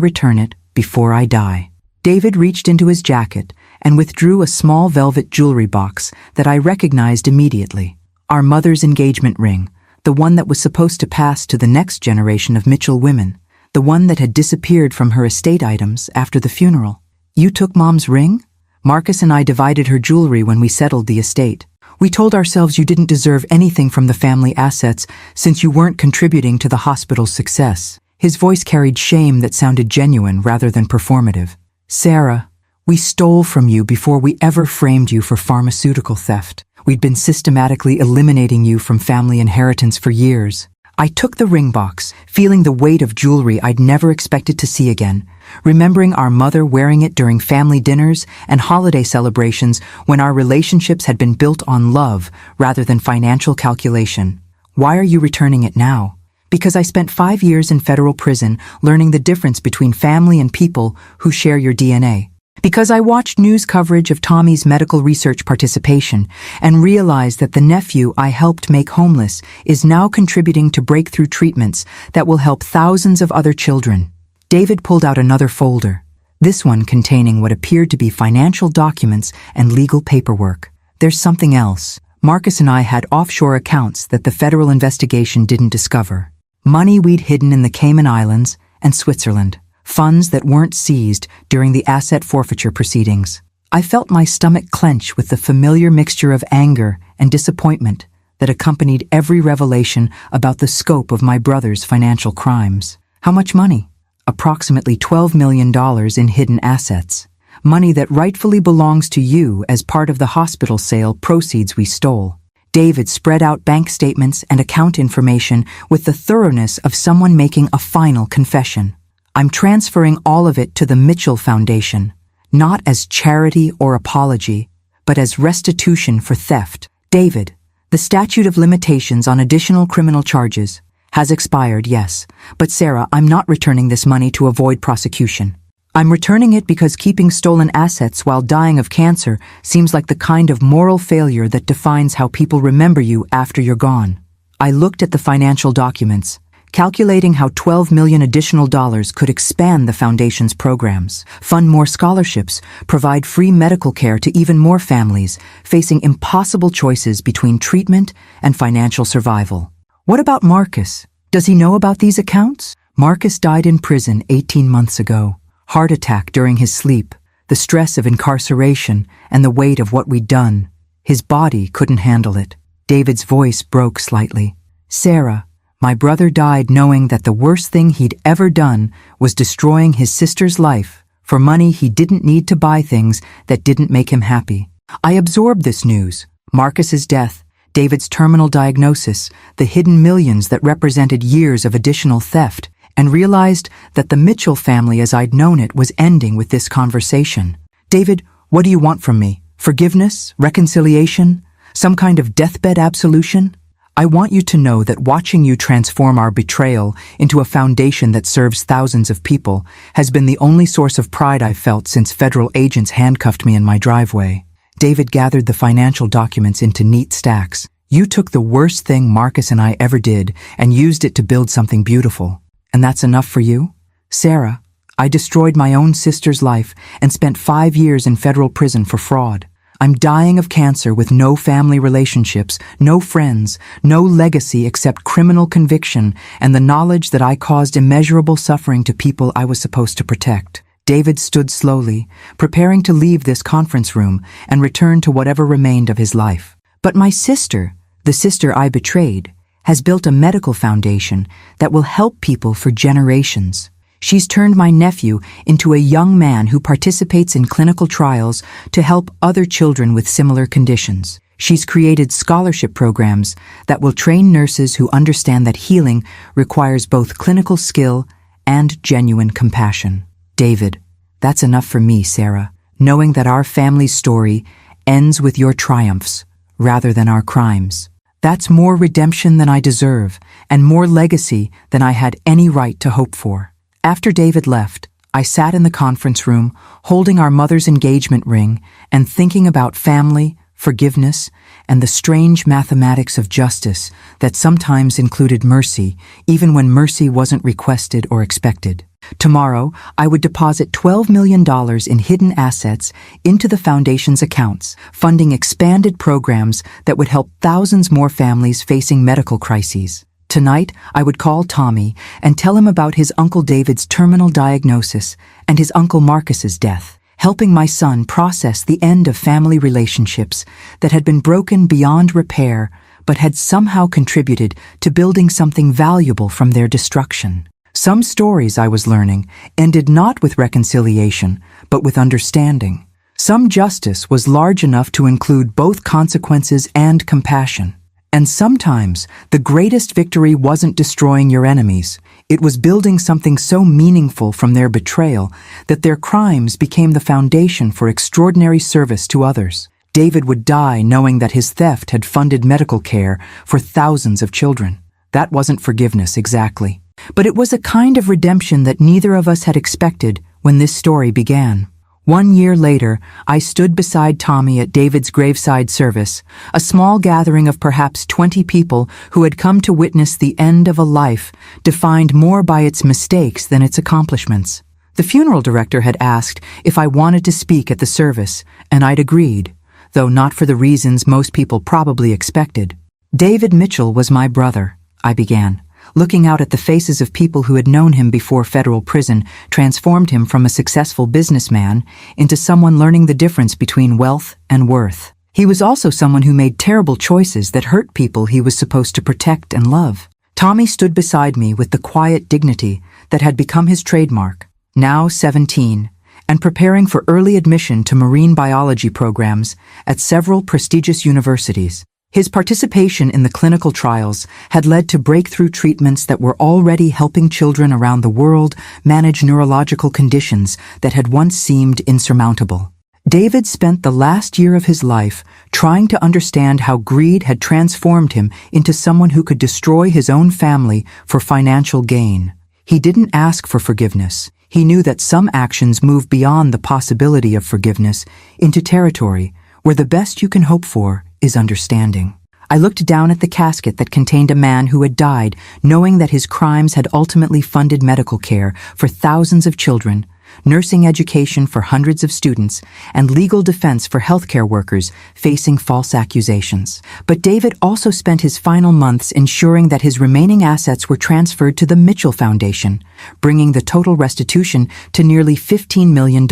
return it before I die." David reached into his jacket and withdrew a small velvet jewelry box that I recognized immediately. Our mother's engagement ring, the one that was supposed to pass to the next generation of Mitchell women, the one that had disappeared from her estate items after the funeral. "You took Mom's ring?" "Marcus and I divided her jewelry when we settled the estate. We told ourselves you didn't deserve anything from the family assets since you weren't contributing to the hospital's success." His voice carried shame that sounded genuine rather than performative. "Sarah, we stole from you before we ever framed you for pharmaceutical theft. We'd been systematically eliminating you from family inheritance for years." I took the ring box, feeling the weight of jewelry I'd never expected to see again, remembering our mother wearing it during family dinners and holiday celebrations when our relationships had been built on love rather than financial calculation. "Why are you returning it now?" "Because I spent 5 years in federal prison learning the difference between family and people who share your DNA. Because I watched news coverage of Tommy's medical research participation and realized that the nephew I helped make homeless is now contributing to breakthrough treatments that will help thousands of other children." David pulled out another folder, this one containing what appeared to be financial documents and legal paperwork. "There's something else. Marcus and I had offshore accounts that the federal investigation didn't discover. Money we'd hidden in the Cayman Islands and Switzerland. Funds that weren't seized during the asset forfeiture proceedings." I felt my stomach clench with the familiar mixture of anger and disappointment that accompanied every revelation about the scope of my brother's financial crimes. "How much money?" "Approximately $12 million in hidden assets. Money that rightfully belongs to you as part of the hospital sale proceeds we stole." David spread out bank statements and account information with the thoroughness of someone making a final confession. "I'm transferring all of it to the Mitchell Foundation, not as charity or apology, but as restitution for theft." "David, the statute of limitations on additional criminal charges has expired, yes, but Sarah, I'm not returning this money to avoid prosecution. I'm returning it because keeping stolen assets while dying of cancer seems like the kind of moral failure that defines how people remember you after you're gone." I looked at the financial documents, calculating how $12 million additional dollars could expand the foundation's programs, fund more scholarships, provide free medical care to even more families facing impossible choices between treatment and financial survival. What about Marcus? Does he know about these accounts? Marcus died in prison 18 months ago. Heart attack during his sleep, the stress of incarceration, and the weight of what we'd done. His body couldn't handle it. David's voice broke slightly. Sarah, my brother died knowing that the worst thing he'd ever done was destroying his sister's life for money he didn't need to buy things that didn't make him happy. I absorbed this news. Marcus's death, David's terminal diagnosis, the hidden millions that represented years of additional theft, and realized that the Mitchell family as I'd known it was ending with this conversation. David, what do you want from me? Forgiveness? Reconciliation? Some kind of deathbed absolution? I want you to know that watching you transform our betrayal into a foundation that serves thousands of people has been the only source of pride I've felt since federal agents handcuffed me in my driveway. David gathered the financial documents into neat stacks. You took the worst thing Marcus and I ever did and used it to build something beautiful. And that's enough for you? Sarah, I destroyed my own sister's life and spent 5 years in federal prison for fraud. I'm dying of cancer with no family relationships, no friends, no legacy except criminal conviction and the knowledge that I caused immeasurable suffering to people I was supposed to protect. David stood slowly, preparing to leave this conference room and return to whatever remained of his life. But my sister, the sister I betrayed, has built a medical foundation that will help people for generations. She's turned my nephew into a young man who participates in clinical trials to help other children with similar conditions. She's created scholarship programs that will train nurses who understand that healing requires both clinical skill and genuine compassion. David, that's enough for me, Sarah, knowing that our family's story ends with your triumphs rather than our crimes. That's more redemption than I deserve, and more legacy than I had any right to hope for. After David left, I sat in the conference room, holding our mother's engagement ring and thinking about family, forgiveness, and the strange mathematics of justice that sometimes included mercy, even when mercy wasn't requested or expected. Tomorrow, I would deposit $12 million in hidden assets into the foundation's accounts, funding expanded programs that would help thousands more families facing medical crises. Tonight, I would call Tommy and tell him about his Uncle David's terminal diagnosis and his Uncle Marcus's death, helping my son process the end of family relationships that had been broken beyond repair but had somehow contributed to building something valuable from their destruction. Some stories, I was learning, ended not with reconciliation, but with understanding. Some justice was large enough to include both consequences and compassion. And sometimes, the greatest victory wasn't destroying your enemies. It was building something so meaningful from their betrayal that their crimes became the foundation for extraordinary service to others. David would die knowing that his theft had funded medical care for thousands of children. That wasn't forgiveness exactly. But it was a kind of redemption that neither of us had expected when this story began. 1 year later, I stood beside Tommy at David's graveside service, a small gathering of perhaps 20 people who had come to witness the end of a life defined more by its mistakes than its accomplishments. The funeral director had asked if I wanted to speak at the service, and I'd agreed, though not for the reasons most people probably expected. David Mitchell was my brother, I began. Looking out at the faces of people who had known him before federal prison transformed him from a successful businessman into someone learning the difference between wealth and worth. He was also someone who made terrible choices that hurt people he was supposed to protect and love. Tommy stood beside me with the quiet dignity that had become his trademark. Now 17, and preparing for early admission to marine biology programs at several prestigious universities. His participation in the clinical trials had led to breakthrough treatments that were already helping children around the world manage neurological conditions that had once seemed insurmountable. David spent the last year of his life trying to understand how greed had transformed him into someone who could destroy his own family for financial gain. He didn't ask for forgiveness. He knew that some actions move beyond the possibility of forgiveness into territory where the best you can hope for is understanding. I looked down at the casket that contained a man who had died, knowing that his crimes had ultimately funded medical care for thousands of children, nursing education for hundreds of students, and legal defense for healthcare workers facing false accusations. But David also spent his final months ensuring that his remaining assets were transferred to the Mitchell Foundation, bringing the total restitution to nearly $15 million.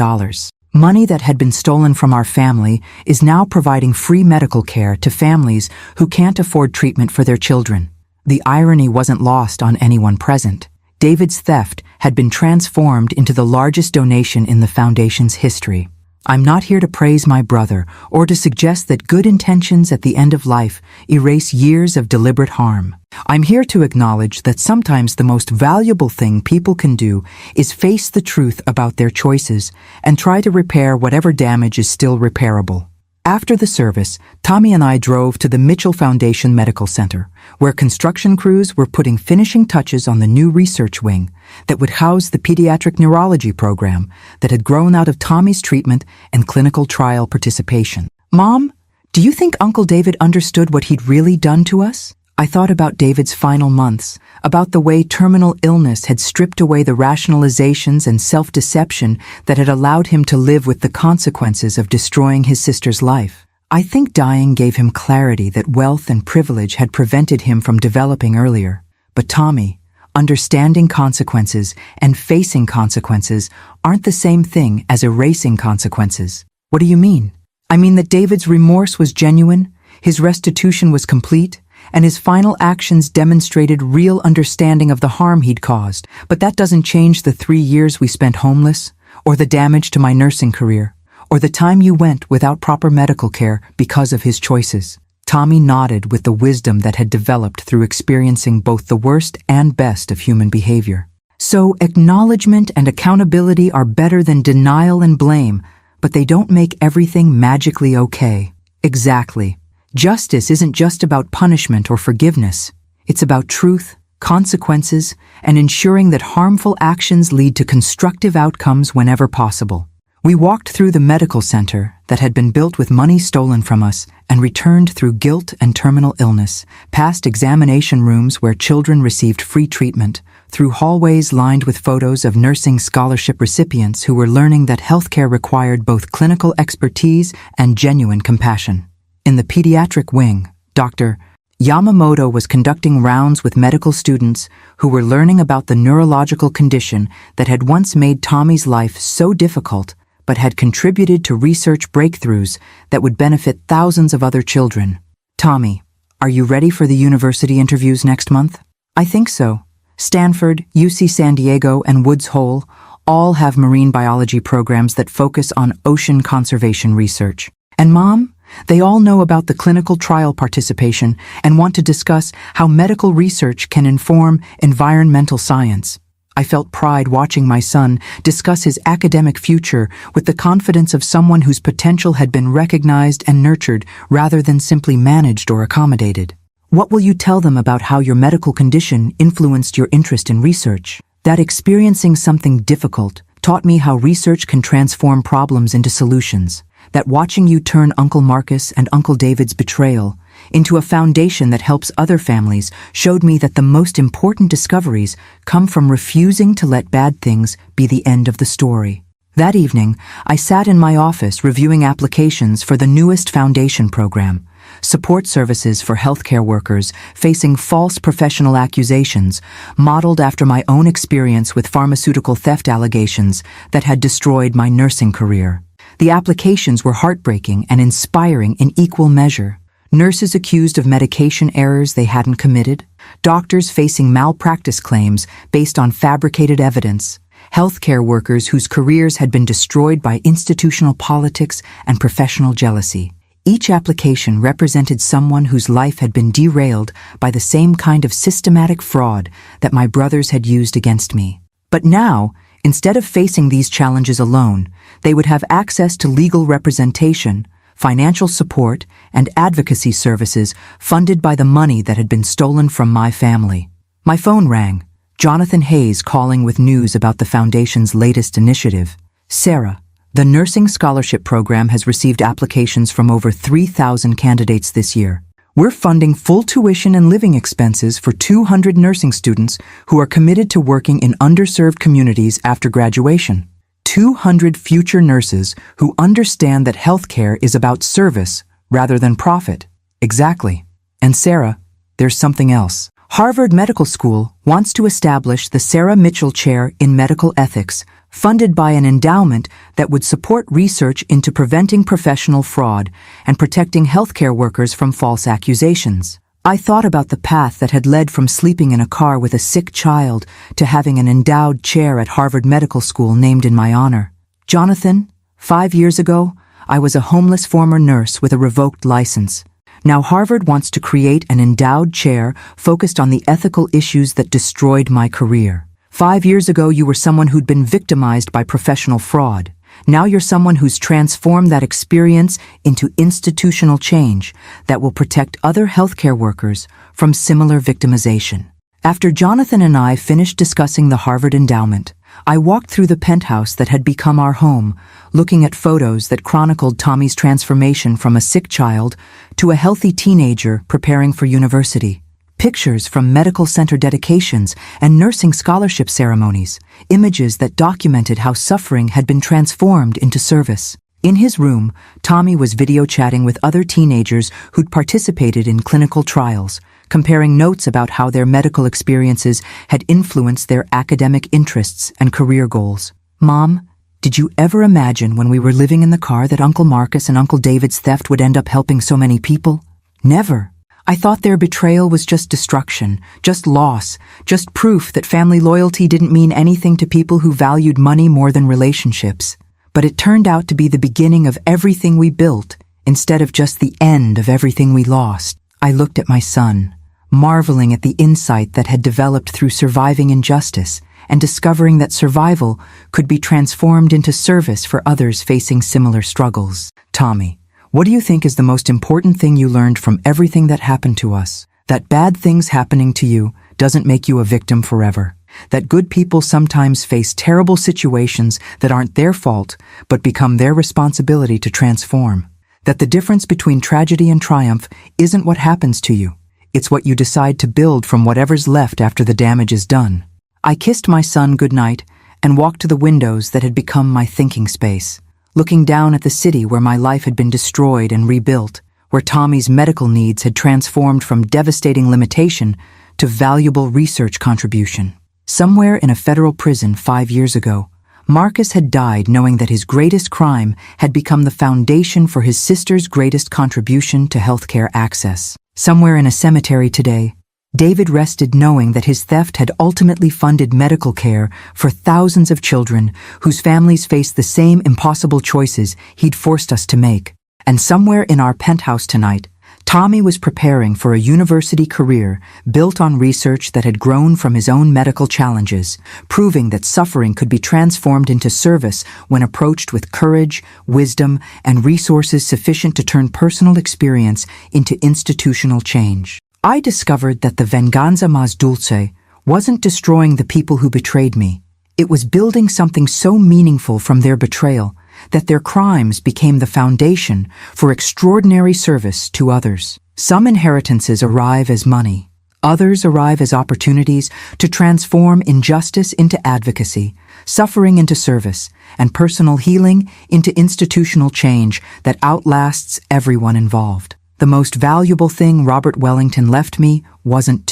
Money that had been stolen from our family is now providing free medical care to families who can't afford treatment for their children. The irony wasn't lost on anyone present. David's theft had been transformed into the largest donation in the Foundation's history. I'm not here to praise my brother or to suggest that good intentions at the end of life erase years of deliberate harm. I'm here to acknowledge that sometimes the most valuable thing people can do is face the truth about their choices and try to repair whatever damage is still repairable. After the service, Tommy and I drove to the Mitchell Foundation Medical Center, where construction crews were putting finishing touches on the new research wing that would house the pediatric neurology program that had grown out of Tommy's treatment and clinical trial participation. Mom, do you think Uncle David understood what he'd really done to us? I thought about David's final months, about the way terminal illness had stripped away the rationalizations and self-deception that had allowed him to live with the consequences of destroying his sister's life. I think dying gave him clarity that wealth and privilege had prevented him from developing earlier. But Tommy, understanding consequences and facing consequences aren't the same thing as erasing consequences. What do you mean? I mean that David's remorse was genuine, his restitution was complete, and his final actions demonstrated real understanding of the harm he'd caused. But that doesn't change the 3 years we spent homeless, or the damage to my nursing career, or the time you went without proper medical care because of his choices. Tommy nodded with the wisdom that had developed through experiencing both the worst and best of human behavior. So acknowledgement and accountability are better than denial and blame, but they don't make everything magically okay. Exactly. Justice isn't just about punishment or forgiveness. It's about truth, consequences, and ensuring that harmful actions lead to constructive outcomes whenever possible. We walked through the medical center that had been built with money stolen from us and returned through guilt and terminal illness, past examination rooms where children received free treatment, through hallways lined with photos of nursing scholarship recipients who were learning that healthcare required both clinical expertise and genuine compassion. In the pediatric wing, Dr. Yamamoto was conducting rounds with medical students who were learning about the neurological condition that had once made Tommy's life so difficult but had contributed to research breakthroughs that would benefit thousands of other children. Tommy, are you ready for the university interviews next month? I think so. Stanford, UC San Diego, and Woods Hole all have marine biology programs that focus on ocean conservation research. And Mom, they all know about the clinical trial participation and want to discuss how medical research can inform environmental science. I felt pride watching my son discuss his academic future with the confidence of someone whose potential had been recognized and nurtured rather than simply managed or accommodated. What will you tell them about how your medical condition influenced your interest in research? That experiencing something difficult taught me how research can transform problems into solutions. That watching you turn Uncle Marcus and Uncle David's betrayal into a foundation that helps other families showed me that the most important discoveries come from refusing to let bad things be the end of the story. That evening, I sat in my office reviewing applications for the newest foundation program, support services for healthcare workers facing false professional accusations, modeled after my own experience with pharmaceutical theft allegations that had destroyed my nursing career. The applications were heartbreaking and inspiring in equal measure. Nurses accused of medication errors they hadn't committed, doctors facing malpractice claims based on fabricated evidence, healthcare workers whose careers had been destroyed by institutional politics and professional jealousy. Each application represented someone whose life had been derailed by the same kind of systematic fraud that my brothers had used against me. But now, instead of facing these challenges alone, they would have access to legal representation, financial support, and advocacy services funded by the money that had been stolen from my family. My phone rang. Jonathan Hayes calling with news about the Foundation's latest initiative. Sarah, the nursing scholarship program has received applications from over 3,000 candidates this year. We're funding full tuition and living expenses for 200 nursing students who are committed to working in underserved communities after graduation. 200 future nurses who understand that healthcare is about service rather than profit. Exactly. And Sarah, there's something else. Harvard Medical School wants to establish the Sarah Mitchell Chair in Medical Ethics, funded by an endowment that would support research into preventing professional fraud and protecting healthcare workers from false accusations. I thought about the path that had led from sleeping in a car with a sick child to having an endowed chair at Harvard Medical School named in my honor. Jonathan, 5 years ago, I was a homeless former nurse with a revoked license. Now Harvard wants to create an endowed chair focused on the ethical issues that destroyed my career. 5 years ago, you were someone who'd been victimized by professional fraud. Now you're someone who's transformed that experience into institutional change that will protect other healthcare workers from similar victimization. After Jonathan and I finished discussing the Harvard endowment, I walked through the penthouse that had become our home, looking at photos that chronicled Tommy's transformation from a sick child to a healthy teenager preparing for university. Pictures from medical center dedications and nursing scholarship ceremonies, images that documented how suffering had been transformed into service. In his room, Tommy was video chatting with other teenagers who'd participated in clinical trials, comparing notes about how their medical experiences had influenced their academic interests and career goals. "Mom, did you ever imagine when we were living in the car that Uncle Marcus and Uncle David's theft would end up helping so many people? Never. I thought their betrayal was just destruction, just loss, just proof that family loyalty didn't mean anything to people who valued money more than relationships. But it turned out to be the beginning of everything we built, instead of just the end of everything we lost." I looked at my son, marveling at the insight that had developed through surviving injustice and discovering that survival could be transformed into service for others facing similar struggles. "Tommy, what do you think is the most important thing you learned from everything that happened to us? That bad things happening to you doesn't make you a victim forever. That good people sometimes face terrible situations that aren't their fault, but become their responsibility to transform. That the difference between tragedy and triumph isn't what happens to you. It's what you decide to build from whatever's left after the damage is done." I kissed my son goodnight and walked to the windows that had become my thinking space, looking down at the city where my life had been destroyed and rebuilt, where Tommy's medical needs had transformed from devastating limitation to valuable research contribution. Somewhere in a federal prison 5 years ago, Marcus had died knowing that his greatest crime had become the foundation for his sister's greatest contribution to healthcare access. Somewhere in a cemetery today, David rested knowing that his theft had ultimately funded medical care for thousands of children whose families faced the same impossible choices he'd forced us to make. And somewhere in our penthouse tonight, Tommy was preparing for a university career built on research that had grown from his own medical challenges, proving that suffering could be transformed into service when approached with courage, wisdom, and resources sufficient to turn personal experience into institutional change. I discovered that the venganza más dulce wasn't destroying the people who betrayed me. It was building something so meaningful from their betrayal that their crimes became the foundation for extraordinary service to others. Some inheritances arrive as money. Others arrive as opportunities to transform injustice into advocacy, suffering into service, and personal healing into institutional change that outlasts everyone involved. The most valuable thing Robert Wellington left me wasn't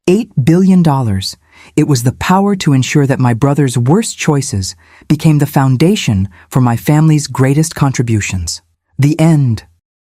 $8 billion. It was the power to ensure that my brother's worst choices became the foundation for my family's greatest contributions. The end.